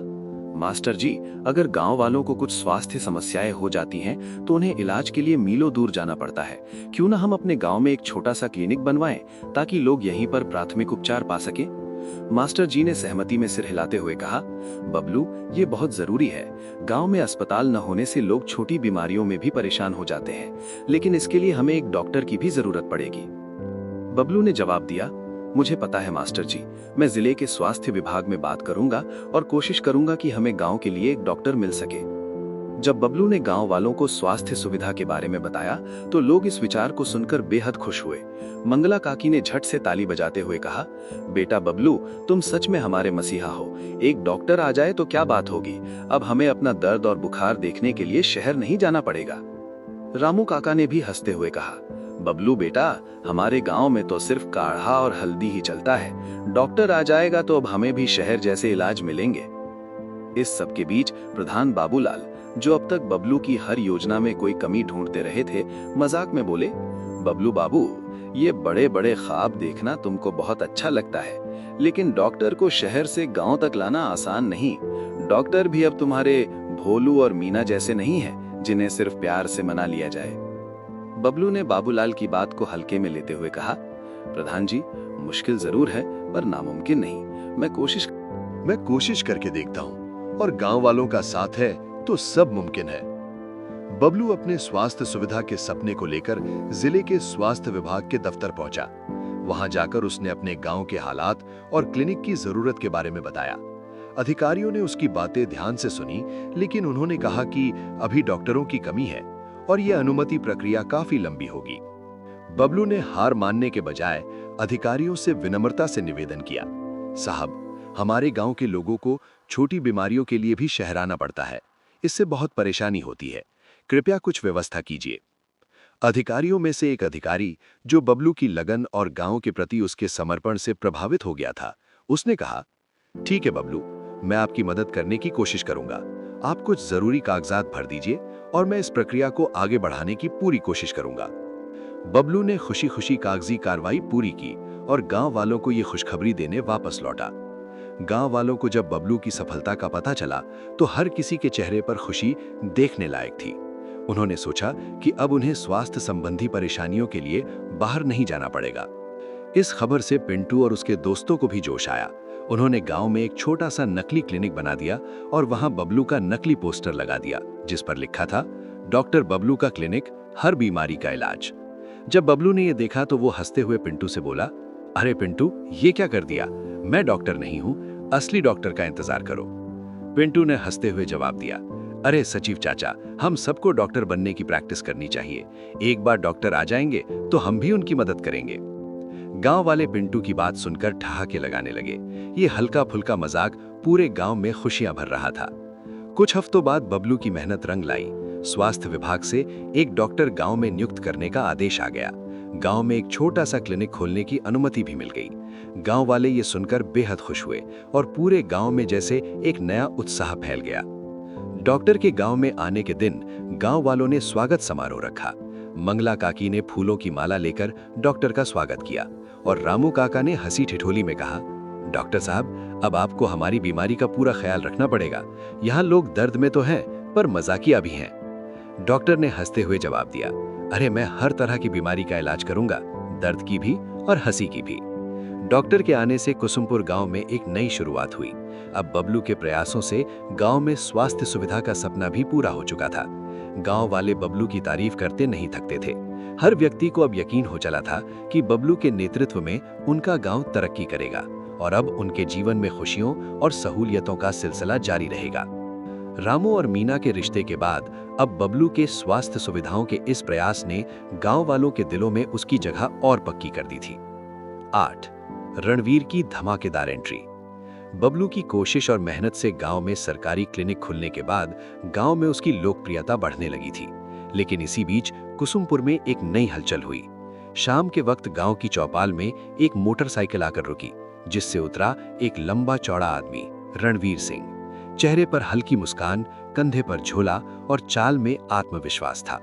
मास्टर जी, अगर गांव वालों को कुछ स्वास्थ्य समस्याएं हो जाती हैं तो उन्हें इलाज के लिए मीलों दूर जाना पड़ता है। क्यों ना हम अपने गांव में एक छोटा सा क्लिनिक बनवाएं ताकि लोग यहीं पर प्राथमिक उपचार पा सके। मास्टर जी ने सहमति में सिर हिलाते हुए कहा, बबलू, ये बहुत जरूरी है। गांव में अस्पताल न होने से लोग छोटी बीमारियों में भी परेशान हो जाते हैं, लेकिन इसके लिए हमें एक डॉक्टर की भी जरूरत पड़ेगी। बबलू ने जवाब दिया, मुझे पता है मास्टर जी, मैं जिले के स्वास्थ्य विभाग में बात करूंगा और कोशिश करूंगा कि हमें गांव के लिए एक डॉक्टर मिल सके। जब बबलू ने गांव वालों को स्वास्थ्य सुविधा के बारे में बताया तो लोग इस विचार को सुनकर बेहद खुश हुए। मंगला काकी ने झट से ताली बजाते हुए कहा, बेटा बबलू, तुम सच में हमारे मसीहा हो। एक डॉक्टर आ जाए तो क्या बात होगी। अब हमें अपना दर्द और बुखार देखने के लिए शहर नहीं जाना पड़ेगा। रामू काका ने भी हंसते हुए कहा, बबलू बेटा, हमारे गांव में तो सिर्फ काढ़ा और हल्दी ही चलता है। डॉक्टर आ जाएगा तो अब हमें भी शहर जैसे इलाज मिलेंगे। इस सब के बीच प्रधान बाबूलाल, जो अब तक बबलू की हर योजना में कोई कमी ढूंढते रहे थे, मजाक में बोले, बबलू बाबू, ये बड़े बड़े ख्वाब देखना तुमको बहुत अच्छा लगता है, लेकिन डॉक्टर को शहर से गांव तक लाना आसान नहीं। डॉक्टर भी अब तुम्हारे भोलू और मीना जैसे नहीं हैं, जिन्हें सिर्फ प्यार से मना लिया जाए। बबलू ने बाबूलाल की बात को हल्के में लेते हुए कहा, प्रधान जी, मुश्किल जरूर है पर नामुमकिन नहीं। मैं कोशिश करके देखता हूँ, और गांव वालों का साथ है तो सब मुमकिन है। बबलू अपने स्वास्थ्य सुविधा के सपने को लेकर जिले के स्वास्थ्य विभाग के दफ्तर पहुंचा। वहां जाकर उसने अपने गांव के हालात और क्लिनिक की जरूरत के बारे में बताया। अधिकारियों ने उसकी बातें ध्यान से सुनी, लेकिन उन्होंने कहा कि अभी डॉक्टरों की कमी है और यह अनुमति प्रक्रिया काफी लंबी होगी। बबलू ने हार मानने के बजाय अधिकारियों से विनम्रता से निवेदन किया, साहब, हमारे गांव के लोगों को छोटी बीमारियों के लिए भी शहर आना पड़ता है। इससे बहुत परेशानी होती है। कृपया कुछ व्यवस्था कीजिए। अधिकारियों में से एक अधिकारी, जो बबलू की लगन और गांव के प्रति उसके समर्पण से प्रभावित हो गया था, उसने कहा, ठीक है बबलू, मैं आपकी मदद करने की कोशिश करूंगा। आप कुछ जरूरी कागजात भर दीजिए और मैं इस प्रक्रिया को आगे बढ़ाने की पूरी कोशिश करूंगा। बबलू ने खुशी खुशी कागजी कार्रवाई पूरी की और गांव वालों को ये खुशखबरी देने वापस लौटा। गांव वालों को जब बबलू की सफलता का पता चला तो हर किसी के चेहरे पर खुशी देखने लायक थी। उन्होंने सोचा कि अब उन्हें स्वास्थ्य संबंधी परेशानियों के लिए बाहर नहीं जाना पड़ेगा। इस खबर से पिंटू और उसके दोस्तों को भी जोश आया। उन्होंने गांव में एक छोटा सा नकली क्लिनिक बना दिया और वहां बबलू का नकली पोस्टर लगा दिया, जिस पर लिखा था, डॉक्टर बबलू का क्लिनिक, हर बीमारी का इलाज। जब बबलू ने यह देखा तो वो हंसते हुए पिंटू से बोला, अरे पिंटू, ये क्या कर दिया? मैं डॉक्टर नहीं हूं, असली डॉक्टर का इंतजार करो। पिंटू ने हंसते हुए जवाब दिया, अरे सचिव चाचा, हम सबको डॉक्टर बनने की प्रैक्टिस करनी चाहिए। एक बार डॉक्टर आ जाएंगे तो हम भी उनकी मदद करेंगे। गांव वाले पिंटू की बात सुनकर ठहाके लगाने लगे। ये हल्का फुल्का मजाक पूरे गांव में खुशियां भर रहा था। कुछ हफ्तों बाद बबलू की मेहनत रंग लाई। स्वास्थ्य विभाग से एक डॉक्टर गांव में नियुक्त करने का आदेश आ गया। गांव में एक छोटा सा क्लिनिक खोलने की अनुमति भी मिल गई। गांव वाले ये सुनकर बेहद खुश हुए और पूरे गांव में जैसे एक नया उत्साह फैल गया। डॉक्टर के गांव में आने के दिन गांव वालों ने स्वागत समारोह रखा। मंगला काकी ने फूलों की माला लेकर डॉक्टर का स्वागत किया और रामू काका ने हंसी ठिठोली में कहा, डॉक्टर साहब, अब आपको हमारी बीमारी का पूरा ख्याल रखना पड़ेगा। यहाँ लोग दर्द में तो हैं, पर मजाकिया भी हैं। डॉक्टर ने हंसते हुए जवाब दिया, अरे मैं हर तरह की बीमारी का इलाज करूंगा, दर्द की भी और हंसी की भी। डॉक्टर के आने से कुसुमपुर गांव में एक नई शुरुआत हुई। अब बबलू के प्रयासों से गांव में स्वास्थ्य सुविधा का सपना भी पूरा हो चुका था। गांव वाले बबलू की तारीफ करते नहीं थकते थे। हर व्यक्ति को अब यकीन हो चला था कि बबलू के नेतृत्व में उनका गांव तरक्की करेगा और अब उनके जीवन में खुशियों और सहूलियतों का सिलसिला जारी रहेगा। रामू और मीना के रिश्ते के बाद अब बबलू के स्वास्थ्य सुविधाओं के इस प्रयास ने गांव वालों के दिलों में उसकी जगह और पक्की कर दी थी। 8. रणवीर की धमाकेदार एंट्री। बबलू की कोशिश और मेहनत से गांव में सरकारी क्लिनिक खुलने के बाद गांव में उसकी लोकप्रियता बढ़ने लगी थी। लेकिन इसी बीच कुसुमपुर में एक नई हलचल हुई। शाम के वक्त गांव की चौपाल में एक मोटरसाइकिल आकर रुकी, जिससे उतरा एक लंबा चौड़ा आदमी, रणवीर सिंह। चेहरे पर हल्की मुस्कान, कंधे पर झोला और चाल में आत्मविश्वास था।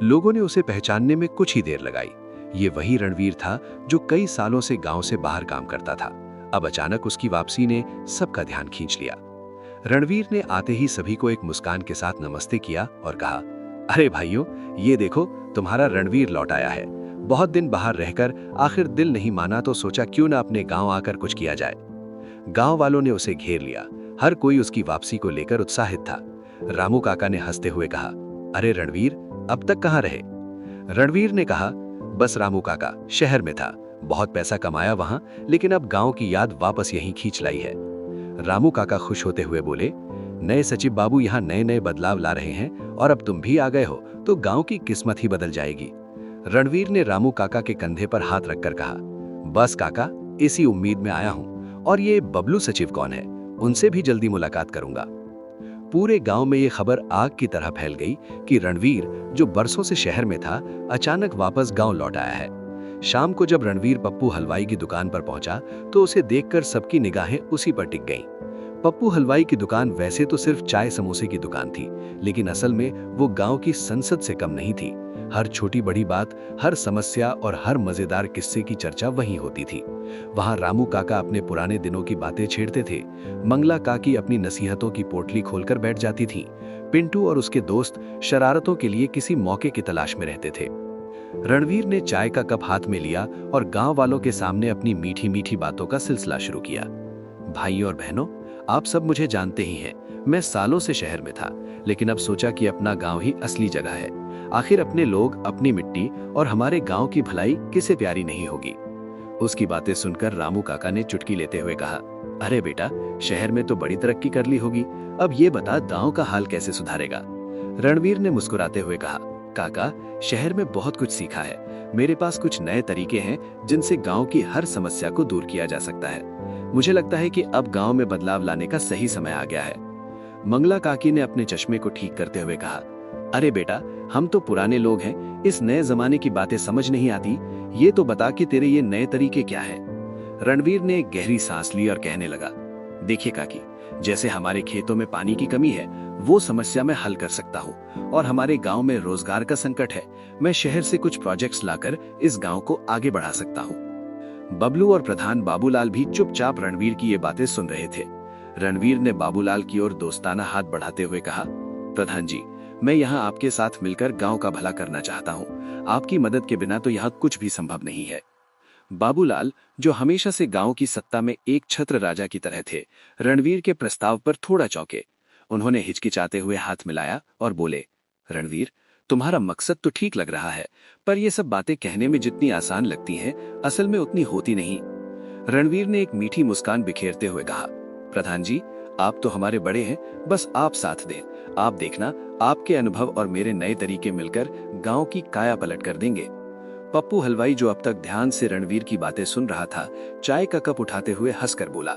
लोगों ने उसे पहचानने में कुछ ही देर लगाई। ये वही रणवीर था जो कई सालों से गांव से बाहर काम करता था। अब अचानक उसकी वापसी ने सबका ध्यान खींच लिया। रणवीर ने आते ही सभी को एक मुस्कान के साथ नमस्ते किया और कहा, अरे भाइयों, ये देखो, तुम्हारा रणवीर लौट आया है। बहुत दिन बाहर रहकर आखिर दिल नहीं माना तो सोचा क्यों ना अपने गांव आकर कुछ किया जाए। गांव वालों ने उसे घेर लिया। हर कोई उसकी वापसी को लेकर उत्साहित था। रामू काका ने हंसते हुए कहा, अरे रणवीर, अब तक कहाँ रहे? रणवीर ने कहा, बस रामू काका, शहर में था, बहुत पैसा कमाया वहां, लेकिन अब गांव की याद वापस यहीं खींच लाई है। रामू काका खुश होते हुए बोले, नए सचिव बाबू यहाँ नए नए बदलाव ला रहे हैं और अब तुम भी आ गए हो तो गांव की किस्मत ही बदल जाएगी। रणवीर ने रामू काका के कंधे पर हाथ रखकर कहा, बस काका, इसी उम्मीद में आया हूं। और ये बबलू सचिव कौन है? उनसे भी जल्दी मुलाकात करूंगा। पूरे गांव में ये खबर आग की तरह फैल गई कि रणवीर, जो बरसों से शहर में था, अचानक वापस गांव लौट आया है। शाम को जब रणवीर पप्पू हलवाई की दुकान पर पहुंचा तो उसे देखकर सबकी निगाहें उसी पर टिक गईं। पप्पू हलवाई की दुकान वैसे तो सिर्फ चाय समोसे की दुकान थी, लेकिन असल में वो गांव की संसद से कम नहीं थी। हर छोटी बड़ी बात, हर समस्या और हर मजेदार किस्से की चर्चा वहीं होती थी। वहां रामू काका अपने पुराने दिनों की बातें छेड़ते थे, मंगला काकी अपनी नसीहतों की पोटली खोलकर बैठ जाती थी, पिंटू और उसके दोस्त शरारतों के लिए किसी मौके की तलाश में रहते थे। रणवीर ने चाय का कप हाथ में लिया और गांव वालों के सामने अपनी मीठी मीठी बातों का सिलसिला शुरू किया। भाइयों और बहनों, आप सब मुझे जानते ही हैं, मैं सालों से शहर में था, लेकिन अब सोचा कि अपना गांव ही असली जगह है। आखिर अपने लोग, अपनी मिट्टी और हमारे गांव की भलाई किसे प्यारी नहीं होगी। उसकी बातें सुनकर रामू काका ने चुटकी लेते हुए कहा, अरे बेटा, शहर में तो बड़ी तरक्की कर ली होगी, अब ये बता गांव का हाल कैसे सुधारेगा? रणवीर ने मुस्कुराते हुए कहा, काका, शहर में बहुत कुछ सीखा है। मेरे पास कुछ नए तरीके हैं जिनसे गांव की हर समस्या को दूर किया जा सकता है। मुझे लगता है कि अब गांव में बदलाव लाने का सही समय आ गया है। मंगला काकी ने अपने चश्मे को ठीक करते हुए कहा, अरे बेटा, हम तो पुराने लोग हैं, इस नए जमाने की बातें समझ नहीं आती। ये तो बता कि तेरे ये नए तरीके क्या है? रणवीर ने एक गहरी सांस ली और कहने लगा, देखिए काकी, जैसे हमारे खेतों में पानी की कमी है, वो समस्या मैं हल कर सकता हूँ। और हमारे गांव में रोजगार का संकट है, मैं शहर से कुछ प्रोजेक्ट्स लाकर इस गांव को आगे बढ़ा सकता हूँ। बबलू और प्रधान बाबूलाल भी चुपचाप रणवीर की ये बातें सुन रहे थे। रणवीर ने बाबूलाल की ओर दोस्ताना हाथ बढ़ाते हुए कहा, प्रधान जी, मैं यहाँ आपके साथ मिलकर गांव का भला करना चाहता हूँ। आपकी मदद के बिना तो यहाँ कुछ भी संभव नहीं है। बाबूलाल, जो हमेशा से गांव की सत्ता में एक छत्र राजा की तरह थे, रणवीर के प्रस्ताव पर थोड़ा चौंके। उन्होंने हिचकिचाते हुए हाथ मिलाया और बोले, रणवीर, तुम्हारा मकसद तो ठीक लग रहा है, पर ये सब बातें कहने में जितनी आसान लगती हैं, असल में उतनी होती नहीं। रणवीर ने एक मीठी मुस्कान बिखेरते हुए कहा, प्रधान जी, आप तो हमारे बड़े हैं, बस आप साथ दें। आप देखना, आपके अनुभव और मेरे नए तरीके मिलकर गांव की काया पलट कर देंगे। पप्पू हलवाई, जो अब तक ध्यान से रणवीर की बातें सुन रहा था, चाय का कप उठाते हुए हंसकर बोला,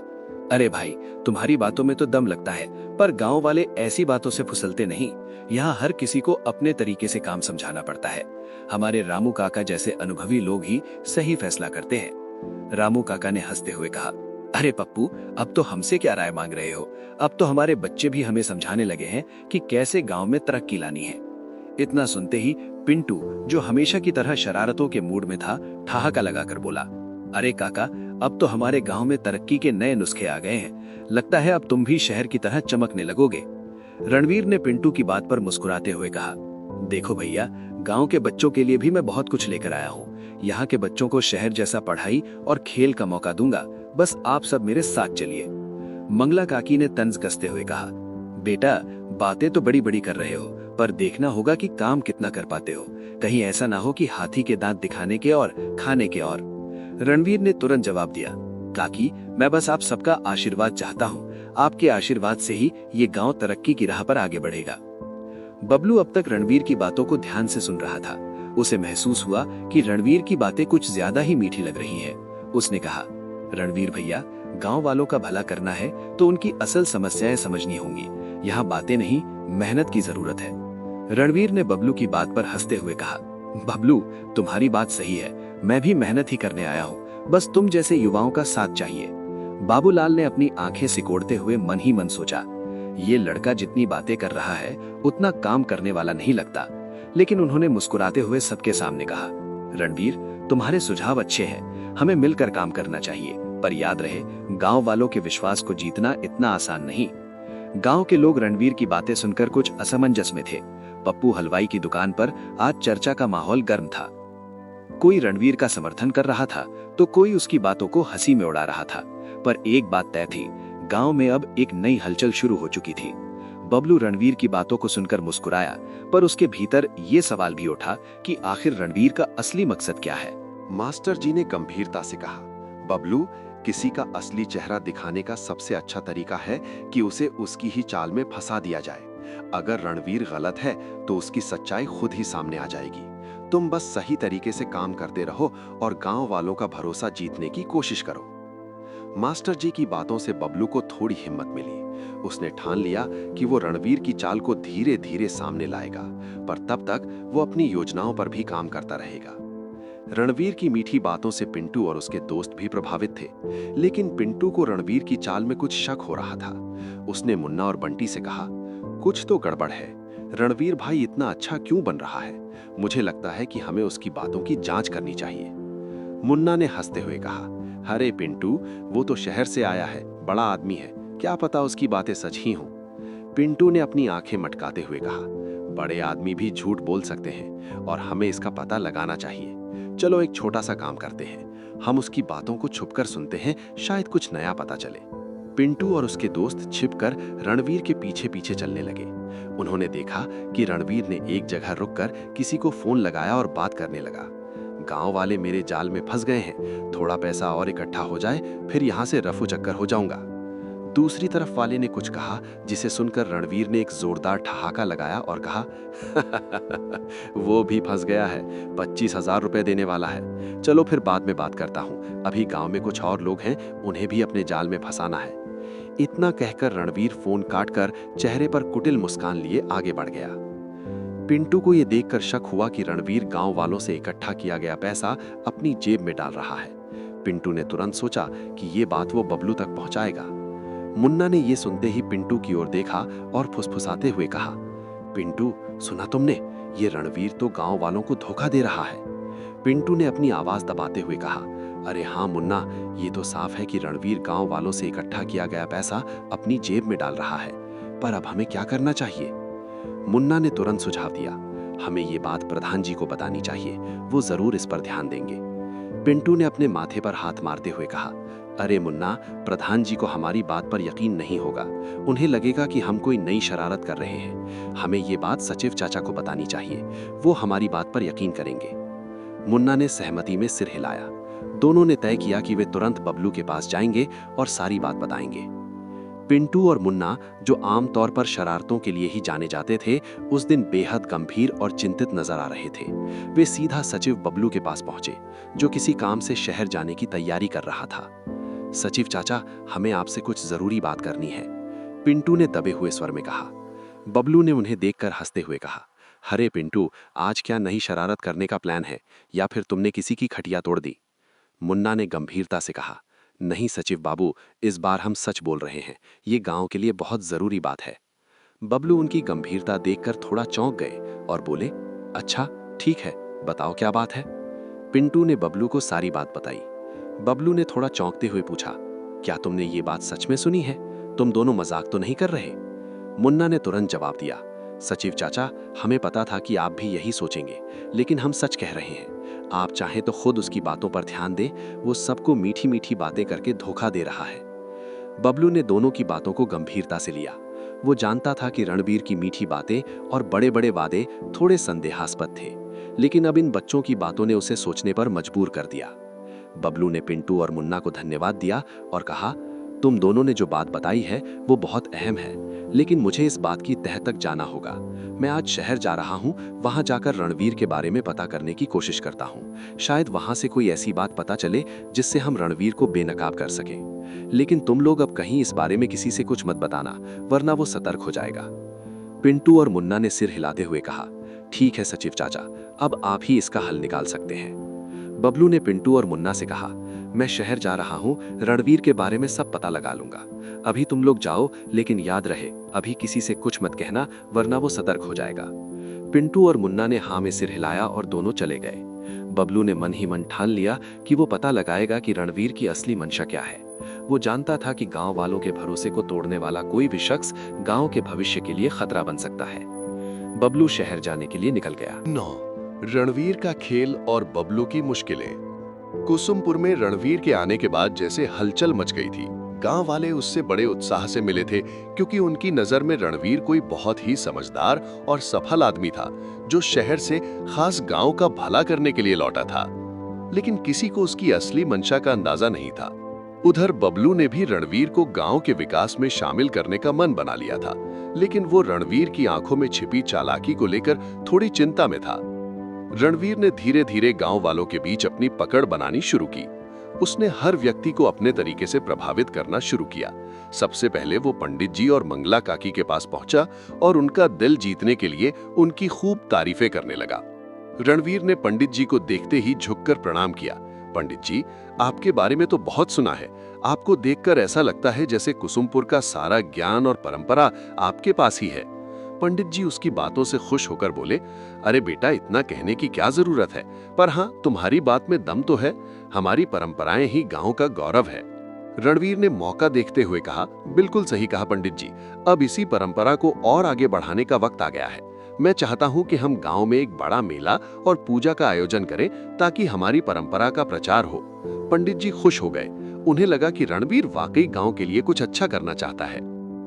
अरे भाई, तुम्हारी बातों में तो दम लगता है, पर गांव वाले ऐसी बातों से फुसलते नहीं। यहाँ हर किसी को अपने तरीके से काम समझाना पड़ता है। हमारे रामू काका जैसे अनुभवी लोग ही सही फैसला करते हैं। रामू काका ने हंसते हुए कहा, अरे पप्पू, अब तो हमसे क्या राय मांग रहे हो? अब तो हमारे बच्चे भी हमें समझाने लगे हैं कि कैसे गांव में तरक्की लानी है। इतना सुनते ही पिंटू, जो हमेशा की तरह शरारतों के मूड में था, ठहाका लगाकर बोला, अरे काका, अब तो हमारे गांव में तरक्की के नए नुस्खे आ गए हैं। लगता है अब तुम भी शहर की तरह चमकने लगोगे। रणवीर ने पिंटू की बात पर मुस्कुराते हुए कहा, देखो भैया, गांव के बच्चों के लिए भी मैं बहुत कुछ लेकर आया हूँ। यहाँ के बच्चों को शहर जैसा पढ़ाई और खेल का मौका दूंगा, बस आप सब मेरे साथ चलिए। मंगला काकी ने तंज कसते हुए कहा, बेटा, बातें तो बड़ी बड़ी कर रहे हो, पर देखना होगा कि काम कितना कर पाते हो। कहीं ऐसा ना हो कि हाथी के दांत दिखाने के और खाने के और। रणवीर ने तुरंत जवाब दिया, काकी, मैं बस आप सबका आशीर्वाद चाहता हूँ। आपके आशीर्वाद से ही ये गांव तरक्की की राह पर आगे बढ़ेगा। बबलू अब तक रणवीर की बातों को ध्यान से सुन रहा था। उसे महसूस हुआ कि रणवीर की बातें कुछ ज्यादा ही मीठी लग रही है। उसने कहा, रणवीर भैया, गांव वालों का भला करना है तो उनकी असल समस्याएं समझनी होंगी। यहाँ बातें नहीं, मेहनत की जरूरत है। रणवीर ने बबलू की बात पर हंसते हुए कहा, बबलू, तुम्हारी बात सही है। मैं भी मेहनत ही करने आया हूँ। बस तुम जैसे युवाओं का साथ चाहिए। बाबूलाल ने अपनी आंखें सिकोड़ते हुए मन ही मन सोचा, ये लड़का जितनी बातें कर रहा है उतना काम करने वाला नहीं लगता। लेकिन उन्होंने मुस्कुराते हुए सबके सामने कहा, रणवीर, तुम्हारे सुझाव अच्छे हैं। हमें मिलकर काम करना चाहिए। पर याद रहे, गांव वालों के विश्वास को जीतना इतना आसान नहीं। गांव के लोग रणवीर की बातें सुनकर कुछ असमंजस में थे। पप्पू हलवाई की दुकान पर आज चर्चा का माहौल गर्म था। कोई रणवीर का समर्थन कर रहा था तो कोई उसकी बातों को हंसी में उड़ा रहा था। पर एक बात तय थी, गांव में अब एक नई हलचल शुरू हो चुकी थी। बबलू रणवीर की बातों को सुनकर मुस्कुराया, पर उसके भीतर ये सवाल भी उठा कि आखिर रणवीर का असली मकसद क्या है। मास्टर जी ने गंभीरता से कहा, बबलू, किसी का असली चेहरा दिखाने का सबसे अच्छा तरीका है कि उसे उसकी ही चाल में फंसा दिया जाए। अगर रणवीर गलत है तो उसकी सच्चाई खुद ही सामने आ जाएगी। तुम बस सही तरीके से काम करते रहो और गांव वालों का भरोसा जीतने की कोशिश करो। मास्टर जी की बातों से बबलू को थोड़ी हिम्मत मिली। उसने ठान लिया कि वो रणवीर की चाल को धीरे धीरे सामने लाएगा, पर तब तक वो अपनी योजनाओं पर भी काम करता रहेगा। रणवीर की मीठी बातों से पिंटू और उसके दोस्त भी प्रभावित थे, लेकिन पिंटू को रणवीर की चाल में कुछ शक हो रहा था। उसने मुन्ना और बंटी से कहा, कुछ तो गड़बड़ है। रणवीर भाई इतना अच्छा क्यों बन रहा है? मुझे लगता है कि हमें उसकी बातों की जांच करनी चाहिए। मुन्ना ने हंसते हुए कहा, अरे पिंटू, वो तो शहर से आया है, बड़ा आदमी है, क्या पता उसकी बातें सच ही हों। पिंटू ने अपनी आंखें मटकाते हुए कहा, बड़े आदमी भी झूठ बोल सकते हैं और हमें इसका पता लगाना चाहिए। चलो एक छोटा सा काम करते हैं, हम उसकी बातों को छुपकर सुनते हैं, शायद कुछ नया पता चले। पिंटू और उसके दोस्त छिपकर रणवीर के पीछे पीछे चलने लगे। उन्होंने देखा कि रणवीर ने एक जगह रुककर किसी को फोन लगाया और बात करने लगा। गांव वाले मेरे जाल में फंस गए हैं, थोड़ा पैसा और इकट्ठा हो जाए फिर यहां से रफू चक्कर हो जाऊंगा। दूसरी तरफ वाले ने कुछ कहा, जिसे सुनकर रणवीर ने एक जोरदार ठहाका लगाया और कहा, वो भी फंस गया है, 25,000 रुपए देने वाला है। चलो फिर बाद में बात करता हूँ, अभी गांव में कुछ और लोग हैं, उन्हें भी अपने जाल में फंसाना है। इतना कहकर रणवीर फोन काटकर चेहरे पर कुटिल मुस्कान लिए आगे बढ़ गया। पिंटू को यह देखकर शक हुआ कि रणवीर गांव वालों से इकट्ठा किया गया पैसा अपनी जेब में डाल रहा है। पिंटू ने तुरंत सोचा कि ये बात वो बबलू तक पहुंचाएगा। मुन्ना ने ये सुनते ही पिंटू की ओर देखा और फुसफुसाते हुए कहा, पिंटू, सुना तुमने? ये रणवीर तो गांव वालों को धोखा दे रहा है। पिंटू ने अपनी आवाज दबाते हुए कहा, अरे हाँ मुन्ना, ये तो साफ है कि रणवीर गांव वालों से इकट्ठा किया गया पैसा अपनी जेब में डाल रहा है। पर अब हमें क्या करना चाहिए? मुन्ना ने तुरंत सुझाव दिया, हमें ये बात प्रधान जी को बतानी चाहिए, वो जरूर इस पर ध्यान देंगे। पिंटू ने अपने माथे पर हाथ मारते हुए कहा, अरे मुन्ना, प्रधान जी को हमारी बात पर यकीन नहीं होगा। उन्हें लगेगा कि हम कोई नई शरारत कर रहे हैं। हमें ये बात सचिव चाचा को बतानी चाहिए, वो हमारी बात पर यकीन करेंगे। मुन्ना ने सहमति में सिर हिलाया। दोनों ने तय किया कि वे तुरंत बबलू के पास जाएंगे और सारी बात बताएंगे। पिंटू और मुन्ना, जो आमतौर पर शरारतों के लिए ही जाने जाते थे, उस दिन बेहद गंभीर और चिंतित नजर आ रहे थे। वे सीधा सचिव बबलू के पास पहुंचे, जो किसी काम से शहर जाने की तैयारी कर रहा था। सचिव चाचा, हमें आपसे कुछ जरूरी बात करनी है, पिंटू ने दबे हुए स्वर में कहा। बबलू ने उन्हें देखकर हंसते हुए कहा, अरे पिंटू, आज क्या नई शरारत करने का प्लान है, या फिर तुमने किसी की खटिया तोड़ दी? मुन्ना ने गंभीरता से कहा, नहीं सचिव बाबू, इस बार हम सच बोल रहे हैं, ये गांव के लिए बहुत जरूरी बात है। बबलू उनकी गंभीरता देखकर थोड़ा चौंक गए और बोले, अच्छा ठीक है, बताओ क्या बात है। पिंटू ने बबलू को सारी बात बताई। बबलू ने थोड़ा चौंकते हुए पूछा, क्या तुमने ये बात सच में सुनी है? तुम दोनों मजाक तो नहीं कर रहे? मुन्ना ने तुरंत जवाब दिया, सचिव चाचा, हमें पता था कि आप भी यही सोचेंगे, लेकिन हम सच कह रहे हैं। आप चाहें तो खुद उसकी बातों पर ध्यान दें, वो सबको मीठी मीठी बातें करके धोखा दे रहा है। बबलू ने दोनों की बातों को गंभीरता से लिया। वो जानता था कि रणवीर की मीठी बातें और बड़े बड़े वादे थोड़े संदेहास्पद थे, लेकिन अब इन बच्चों की बातों ने उसे सोचने पर मजबूर कर दिया। बबलू ने पिंटू और मुन्ना को धन्यवाद दिया और कहा, तुम दोनों ने जो बात बताई है वो बहुत अहम है, लेकिन मुझे इस बात की तह तक जाना होगा। मैं आज शहर जा रहा हूँ, वहां जाकर रणवीर के बारे में पता करने की कोशिश करता हूँ। शायद वहां से कोई ऐसी बात पता चले जिससे हम रणवीर को बेनकाब कर सकें। लेकिन तुम लोग अब कहीं इस बारे में किसी से कुछ मत बताना, वरना वो सतर्क हो जाएगा। पिंटू और मुन्ना ने सिर हिलाते हुए कहा, ठीक है सचिव चाचा, अब आप ही इसका हल निकाल सकते हैं। बबलू ने पिंटू और मुन्ना से कहा, मैं शहर जा रहा हूँ, रणवीर के बारे में सब पता लगा लूंगा। अभी तुम लोग जाओ, लेकिन याद रहे अभी किसी से कुछ मत कहना, वरना वो सतर्क हो जाएगा। पिंटू और मुन्ना ने हाँ में सिर हिलाया और दोनों चले गए। बबलू ने मन ही मन ठान लिया कि वो पता लगाएगा कि रणवीर की असली मंशा क्या है। वो जानता था कि गांव वालों के भरोसे को तोड़ने वाला कोई भी शख्स गांव के भविष्य के लिए खतरा बन सकता है। बबलू शहर जाने के लिए निकल गया। 9. रणवीर का खेल और बबलू की मुश्किलें। कुसुमपुर में रणवीर के आने के बाद जैसे हलचल मच गई थी। गांव वाले उससे बड़े उत्साह से मिले थे क्योंकि उनकी नजर में रणवीर कोई बहुत ही समझदार और सफल आदमी था जो शहर से खास गांव का भला करने के लिए लौटा था। लेकिन किसी को उसकी असली मंशा का अंदाजा नहीं था। उधर बबलू ने भी रणवीर को गांव के विकास में शामिल करने का मन बना लिया था, लेकिन वो रणवीर की आंखों में छिपी चालाकी को लेकर थोड़ी चिंता में था। रणवीर ने धीरे धीरे गांव वालों के बीच अपनी पकड़ बनानी शुरू की। उसने हर व्यक्ति को अपने तरीके से प्रभावित करना शुरू किया। सबसे पहले वो पंडित जी और मंगला काकी के पास पहुंचा और उनका दिल जीतने के लिए उनकी खूब तारीफें करने लगा। रणवीर ने पंडित जी को देखते ही झुककर प्रणाम किया। पंडित जी, आपके बारे में तो बहुत सुना है। आपको देखकर ऐसा लगता है जैसे कुसुमपुर का सारा ज्ञान और परंपरा आपके पास ही है। पंडित जी उसकी बातों से खुश होकर बोले, अरे बेटा, इतना कहने की क्या जरूरत है, पर हाँ, तुम्हारी बात में दम तो है। हमारी परंपराएं ही गांव का गौरव है। रणवीर ने मौका देखते हुए कहा, बिल्कुल सही कहा पंडित जी, अब इसी परंपरा को और आगे बढ़ाने का वक्त आ गया है। मैं चाहता हूं कि हम गांव में एक बड़ा मेला और पूजा का आयोजन करें ताकि हमारी परंपरा का प्रचार हो। पंडित जी खुश हो गए। उन्हें लगा कि रणवीर वाकई गांव के लिए कुछ अच्छा करना चाहता है।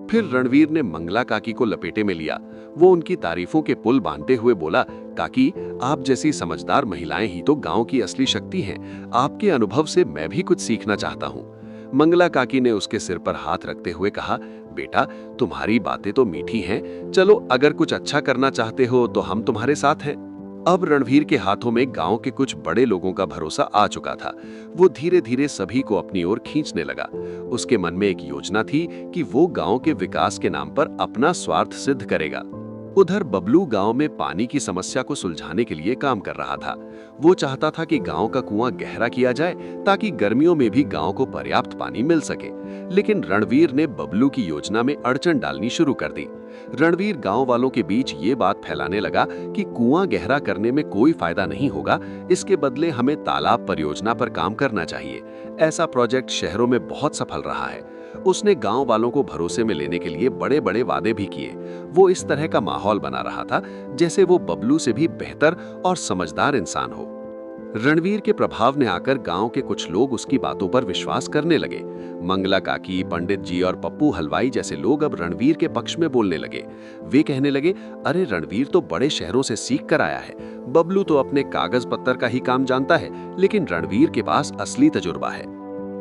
फिर रणवीर ने मंगला काकी को लपेटे में लिया। वो उनकी तारीफों के पुल बांधते हुए बोला, काकी, आप जैसी समझदार महिलाएं ही तो गांव की असली शक्ति हैं। आपके अनुभव से मैं भी कुछ सीखना चाहता हूं। मंगला काकी ने उसके सिर पर हाथ रखते हुए कहा, बेटा, तुम्हारी बातें तो मीठी हैं। चलो, अगर कुछ अच्छा करना चाहते हो तो हम तुम्हारे साथ हैं। अब रणवीर के हाथों में गांव के कुछ बड़े लोगों का भरोसा आ चुका था। वो धीरे धीरे सभी को अपनी ओर खींचने लगा। उसके मन में एक योजना थी कि वो गांव के विकास के नाम पर अपना स्वार्थ सिद्ध करेगा। उधर बबलू गांव में पानी की समस्या को सुलझाने के लिए काम कर रहा था। वो चाहता था कि गांव का कुआं गहरा किया जाए ताकि गर्मियों में भी गांव को पर्याप्त पानी मिल सके। लेकिन रणवीर ने बबलू की योजना में अड़चन डालनी शुरू कर दी। रणवीर गांव वालों के बीच ये बात फैलाने लगा कि कुआं गहरा करने में कोई फायदा नहीं होगा, इसके बदले हमें तालाब परियोजना पर काम करना चाहिए। ऐसा प्रोजेक्ट शहरों में बहुत सफल रहा है। उसने गांव वालों को भरोसे में लेने के लिए बड़े बड़े वादे भी किए। वो इस तरह का माहौल बना रहा था जैसे वो बबलू से भी बेहतर और समझदार इंसान हो। रणवीर के प्रभाव ने आकर गांव के कुछ लोग उसकी बातों पर विश्वास करने लगे। मंगला काकी, पंडित जी और पप्पू हलवाई जैसे लोग अब रणवीर के पक्ष में बोलने लगे। वे कहने लगे, अरे रणवीर तो बड़े शहरों से सीख कर आया है। बबलू तो अपने कागज पत्तर का ही काम जानता है, लेकिन रणवीर के पास असली तजुर्बा है।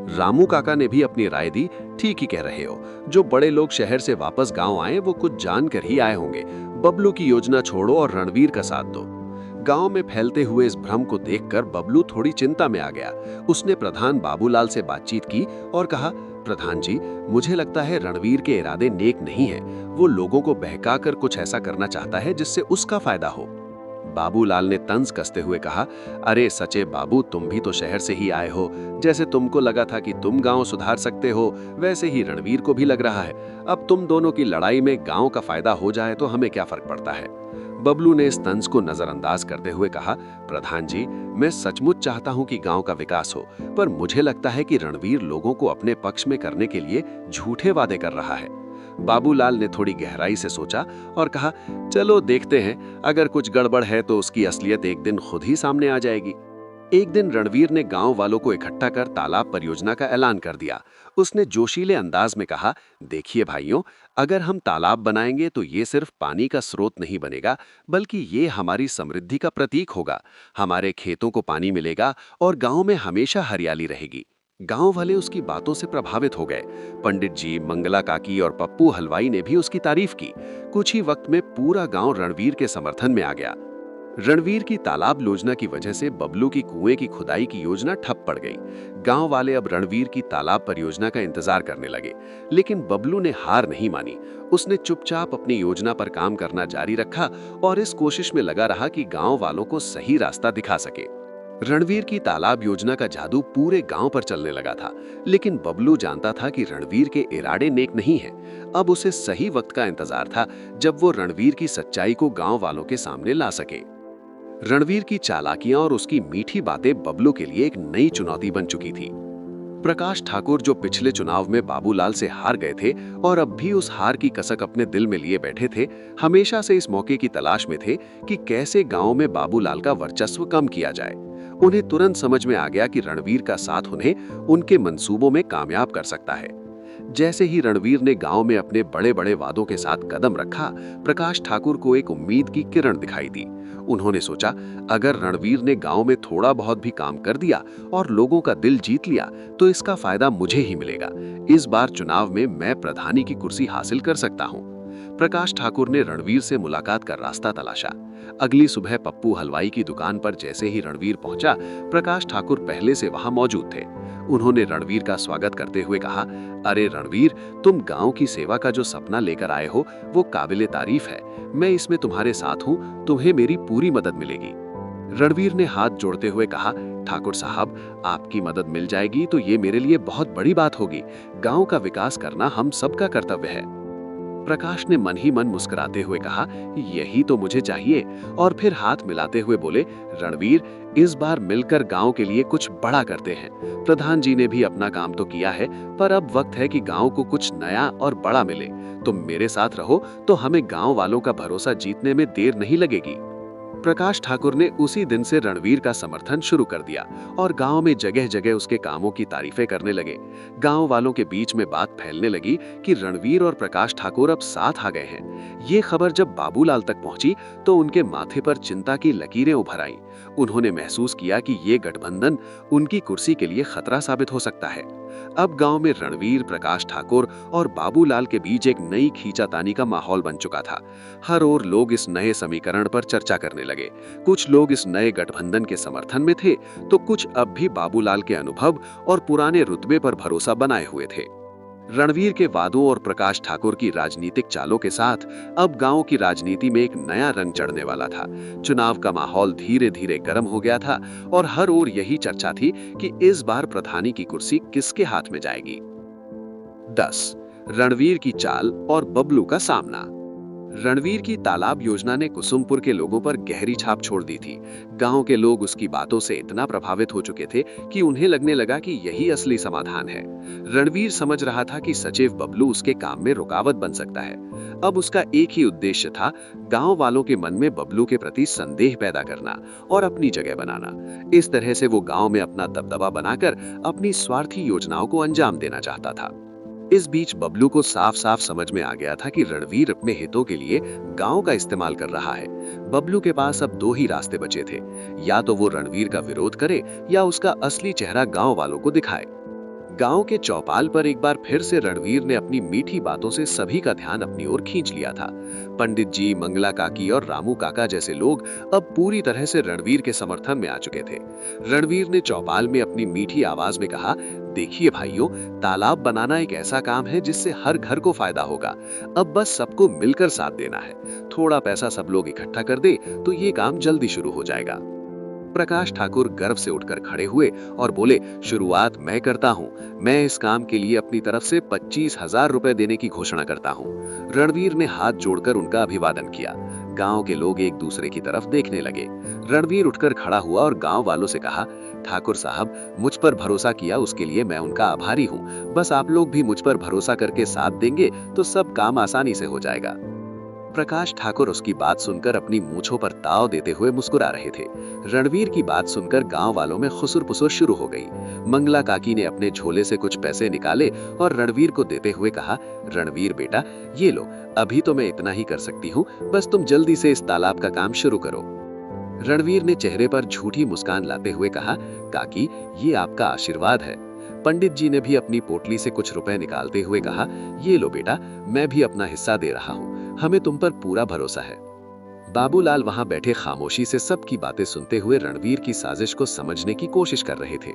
रामू काका ने भी अपनी राय दी, ठीक ही कह रहे हो। जो बड़े लोग शहर से वापस गांव आए वो कुछ जानकर ही आए होंगे। बबलू की योजना छोड़ो और रणवीर का साथ दो। गांव में फैलते हुए इस भ्रम को देखकर बबलू थोड़ी चिंता में आ गया। उसने प्रधान बाबूलाल से बातचीत की और कहा, प्रधान जी, मुझे लगता है रणवीर के इरादे नेक नहीं है। वो लोगों को बहकाकर कुछ ऐसा करना चाहता है जिससे उसका फायदा हो। बाबूलाल ने तंज कसते हुए कहा, अरे सचे बाबू, तुम भी तो शहर से ही आए हो। जैसे तुमको लगा था कि तुम गांव सुधार सकते हो, वैसे ही रणवीर को भी लग रहा है। अब तुम दोनों की लड़ाई में गांव का फायदा हो जाए तो हमें क्या फर्क पड़ता है। बबलू ने इस तंज को नजरअंदाज करते हुए कहा, प्रधान जी, मैं सचमुच चाहता हूं कि गांव का विकास हो, पर मुझे लगता है कि रणवीर लोगों को अपने पक्ष में करने के लिए झूठे वादे कर रहा है। बाबूलाल ने थोड़ी गहराई से सोचा और कहा, चलो देखते हैं, अगर कुछ गड़बड़ है तो उसकी असलियत एक दिन खुद ही सामने आ जाएगी। एक दिन रणवीर ने गांव वालों को इकट्ठा कर तालाब परियोजना का ऐलान कर दिया। उसने जोशीले अंदाज में कहा, देखिए भाइयों, अगर हम तालाब बनाएंगे तो ये सिर्फ पानी का स्रोत नहीं बनेगा, बल्कि ये हमारी समृद्धि का प्रतीक होगा। हमारे खेतों को पानी मिलेगा और गांव में हमेशा हरियाली रहेगी। गांव वाले उसकी बातों से प्रभावित हो गए। पंडित जी, मंगला काकी और पप्पू हलवाई ने भी उसकी तारीफ की। कुछ ही वक्त में पूरा गांव रणवीर के समर्थन में आ गया। रणवीर की तालाब योजना की वजह से बबलू की कुएं की खुदाई की योजना ठप पड़ गई। गांव वाले अब रणवीर की तालाब परियोजना का इंतजार करने लगे, लेकिन बबलू ने हार नहीं मानी। उसने चुपचाप अपनी योजना पर काम करना जारी रखा और इस कोशिश में लगा रहा कि गांव वालों को सही रास्ता दिखा सके। रणवीर की तालाब योजना का जादू पूरे गांव पर चलने लगा था, लेकिन बबलू जानता था कि रणवीर के इरादे नेक नहीं हैं। अब उसे सही वक्त का इंतजार था जब वो रणवीर की सच्चाई को गांव वालों के सामने ला सके। रणवीर की चालाकियां और उसकी मीठी बातें बबलू के लिए एक नई चुनौती बन चुकी थी। प्रकाश ठाकुर, जो पिछले चुनाव में बाबूलाल से हार गए थे और अब भी उस हार की कसक अपने दिल में लिए बैठे थे, हमेशा से इस मौके की तलाश में थे कि कैसे गांव में बाबूलाल का वर्चस्व कम किया जाए। उन्हें तुरंत समझ में आ गया कि रणवीर का साथ उन्हें उनके मंसूबों में कामयाब कर सकता है। जैसे ही रणवीर ने गांव में अपने बड़े बड़े वादों के साथ कदम रखा, प्रकाश ठाकुर को एक उम्मीद की किरण दिखाई दी। उन्होंने सोचा, अगर रणवीर ने गांव में थोड़ा बहुत भी काम कर दिया और लोगों का दिल जीत लिया तो इसका फायदा मुझे ही मिलेगा। इस बार चुनाव में मैं प्रधानी की कुर्सी हासिल कर सकता हूं। प्रकाश ठाकुर ने रणवीर से मुलाकात का रास्ता तलाशा। अगली सुबह पप्पू हलवाई की दुकान पर जैसे ही रणवीर पहुंचा, प्रकाश ठाकुर पहले से वहां मौजूद थे। उन्होंने रणवीर का स्वागत करते हुए कहा, अरे रणवीर, तुम गांव की सेवा का जो सपना लेकर आए हो वो काबिले तारीफ है। मैं इसमें तुम्हारे साथ हूँ, तुम्हें मेरी पूरी मदद मिलेगी। रणवीर ने हाथ जोड़ते हुए कहा, ठाकुर साहब, आपकी मदद मिल जाएगी तो ये मेरे लिए बहुत बड़ी बात होगी। गांव का विकास करना हम सबका कर्तव्य है। प्रकाश ने मन ही मन मुस्कुराते हुए कहा, यही तो मुझे चाहिए, और फिर हाथ मिलाते हुए बोले, रणवीर, इस बार मिलकर गांव के लिए कुछ बड़ा करते हैं। प्रधान जी ने भी अपना काम तो किया है, पर अब वक्त है कि गांव को कुछ नया और बड़ा मिले। तुम मेरे साथ रहो तो हमें गांव वालों का भरोसा जीतने में देर नहीं लगेगी। प्रकाश ठाकुर ने उसी दिन से रणवीर का समर्थन शुरू कर दिया और गांव में जगह जगह उसके कामों की तारीफें करने लगे। गांव वालों के बीच में बात फैलने लगी कि रणवीर और प्रकाश ठाकुर अब साथ आ गए हैं। ये खबर जब बाबूलाल तक पहुंची तो उनके माथे पर चिंता की लकीरें उभर आईं। उन्होंने महसूस किया कि ये गठबंधन उनकी कुर्सी के लिए खतरा साबित हो सकता है। अब गांव में रणवीर, प्रकाश ठाकुर और बाबूलाल के बीच एक नई खींचातानी का माहौल बन चुका था। हर ओर लोग इस नए समीकरण पर चर्चा करने लगे। कुछ लोग इस नए गठबंधन के समर्थन में थे तो कुछ अब भी बाबूलाल के अनुभव और पुराने रुतबे पर भरोसा बनाए हुए थे। रणवीर के वादों और प्रकाश ठाकुर की राजनीतिक चालों के साथ अब गांव की राजनीति में एक नया रंग चढ़ने वाला था। चुनाव का माहौल धीरे धीरे गर्म हो गया था और हर ओर यही चर्चा थी कि इस बार प्रधानी की कुर्सी किसके हाथ में जाएगी। 10. रणवीर की चाल और बबलू का सामना। रणवीर की तालाब योजना ने कुसुमपुर के लोगों पर गहरी छाप छोड़ दी थी। गांव के लोग उसकी बातों से इतना प्रभावित हो चुके थे कि उन्हें लगने लगा कि यही असली समाधान है। रणवीर समझ रहा था कि सचिव बबलू उसके काम में रुकावट बन सकता है। अब उसका एक ही उद्देश्य था, गांव वालों के मन में बबलू के प्रति संदेह पैदा करना और अपनी जगह बनाना। इस तरह से वो गांव में अपना दबदबा बनाकर अपनी स्वार्थी योजनाओं को अंजाम देना चाहता था। इस बीच बबलू को साफ साफ समझ में आ गया था कि रणवीर अपने हितों के लिए गांव का इस्तेमाल कर रहा है। बबलू के पास अब दो ही रास्ते बचे थे, या तो वो रणवीर का विरोध करे या उसका असली चेहरा गांव वालों को दिखाए। गांव के चौपाल पर एक बार फिर से रणवीर ने अपनी मीठी बातों से सभी का ध्यान अपनी ओर खींच लिया था। पंडित जी, मंगला काकी और रामू काका जैसे लोग अब पूरी तरह से रणवीर के समर्थन में आ चुके थे। रणवीर ने चौपाल में अपनी मीठी आवाज में कहा, देखिए भाइयों, तालाब बनाना एक ऐसा काम है जिससे हर घर को फायदा होगा। अब बस सबको मिलकर साथ देना है। थोड़ा पैसा सब लोग इकट्ठा कर दे तो ये काम जल्दी शुरू हो जाएगा। प्रकाश ठाकुर गर्व से उठकर खड़े हुए और बोले, शुरुआत मैं करता हूं। मैं इस काम के लिए अपनी तरफ से 25,000 रुपए देने की घोषणा करता हूं। रणवीर ने हाथ जोड़कर उनका अभिवादन किया। गांव के लोग एक दूसरे की तरफ देखने लगे। रणवीर उठकर खड़ा हुआ और गांव वालों से कहा, ठाकुर साहब, मुझ पर भरोसा किया उसके लिए मैं उनका आभारी हूं। बस आप लोग भी मुझ पर भरोसा करके साथ देंगे तो सब काम आसानी से हो जाएगा। प्रकाश ठाकुर उसकी बात सुनकर अपनी मूंछों पर ताव देते हुए मुस्कुरा रहे थे। रणवीर की बात सुनकर गांव वालों में खुसुर-पुसुर शुरू हो गई। मंगला काकी ने अपने झोले से कुछ पैसे निकाले और रणवीर को देते हुए कहा, रणवीर बेटा, ये लो, अभी तो मैं इतना ही कर सकती हूँ, बस तुम जल्दी से इस तालाब का काम शुरू करो। रणवीर ने चेहरे पर झूठी मुस्कान लाते हुए कहा, काकी, ये आपका आशीर्वाद है। पंडित जी ने भी अपनी पोटली से कुछ रुपए निकालते हुए कहा, ये लो बेटा, मैं भी अपना हिस्सा दे रहा हूँ, हमें तुम पर पूरा भरोसा है। बाबूलाल वहां बैठे खामोशी से सबकी बातें सुनते हुए रणवीर की साजिश को समझने की कोशिश कर रहे थे।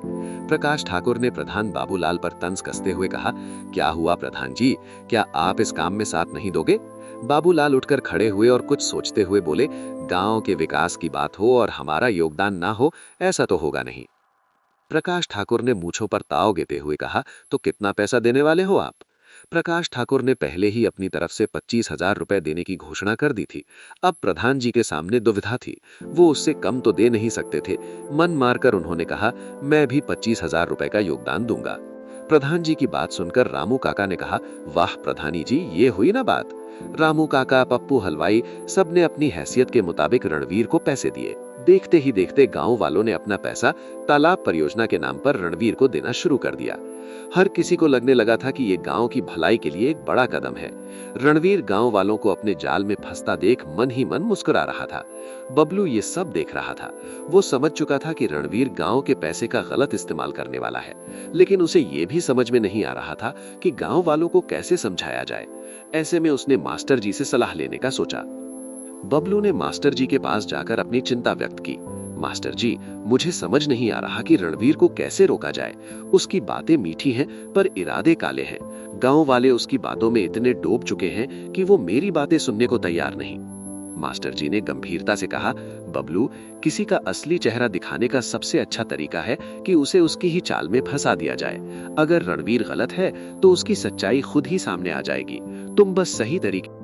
प्रकाश ठाकुर ने प्रधान बाबूलाल पर तंज कसते हुए कहा, क्या हुआ प्रधान जी, क्या आप इस काम में साथ नहीं दोगे? बाबूलाल उठकर खड़े हुए और कुछ सोचते हुए बोले, गांव के विकास की बात हो और हमारा योगदान ना हो, ऐसा तो होगा नहीं। प्रकाश ठाकुर ने मूंछों पर ताव देते हुए कहा, तो कितना पैसा देने वाले हो आप? प्रकाश ठाकुर ने पहले ही अपनी तरफ से 25,000 रुपए देने की घोषणा कर दी थी। अब प्रधान जी के सामने दुविधा थी, वो उससे कम तो दे नहीं सकते थे। मन मारकर उन्होंने कहा, मैं भी 25,000 रुपए का योगदान दूंगा। प्रधान जी की बात सुनकर रामू काका ने कहा, वाह प्रधानी जी, ये हुई ना बात। रामू काका, पप्पू हलवाई, सबने अपनी हैसियत के मुताबिक रणवीर को पैसे दिए। देखते ही देखते गांव वालों ने अपना पैसा तालाब परियोजना के नाम पर रणवीर को देना शुरू कर दिया। हर किसी को लगने लगा था कि ये गांव की भलाई के लिए एक बड़ा कदम है। रणवीर गांव वालों को अपने जाल में फंसता देख मन ही मन मुस्कुरा रहा था। बबलू ये सब देख रहा था। वो समझ चुका था कि रणवीर गांव के पैसे का गलत इस्तेमाल करने वाला है, लेकिन उसे ये भी समझ में नहीं आ रहा था कि गांव वालों को कैसे समझाया जाए। ऐसे में उसने मास्टर जी से सलाह लेने का सोचा। बबलू ने मास्टर जी के पास जाकर अपनी चिंता व्यक्त की। मास्टर जी, मुझे समझ नहीं आ रहा कि रणवीर को कैसे रोका जाए। उसकी बातें मीठी हैं पर इरादे काले हैं। गांव वाले उसकी बातों में इतने डूब चुके हैं कि वो मेरी बातें सुनने को तैयार नहीं। मास्टर जी ने गंभीरता से कहा, बबलू, किसी का असली चेहरा दिखाने का सबसे अच्छा तरीका है कि उसे उसकी ही चाल में फंसा दिया जाए। अगर रणवीर गलत है तो उसकी सच्चाई खुद ही सामने आ जाएगी। तुम बस सही तरीके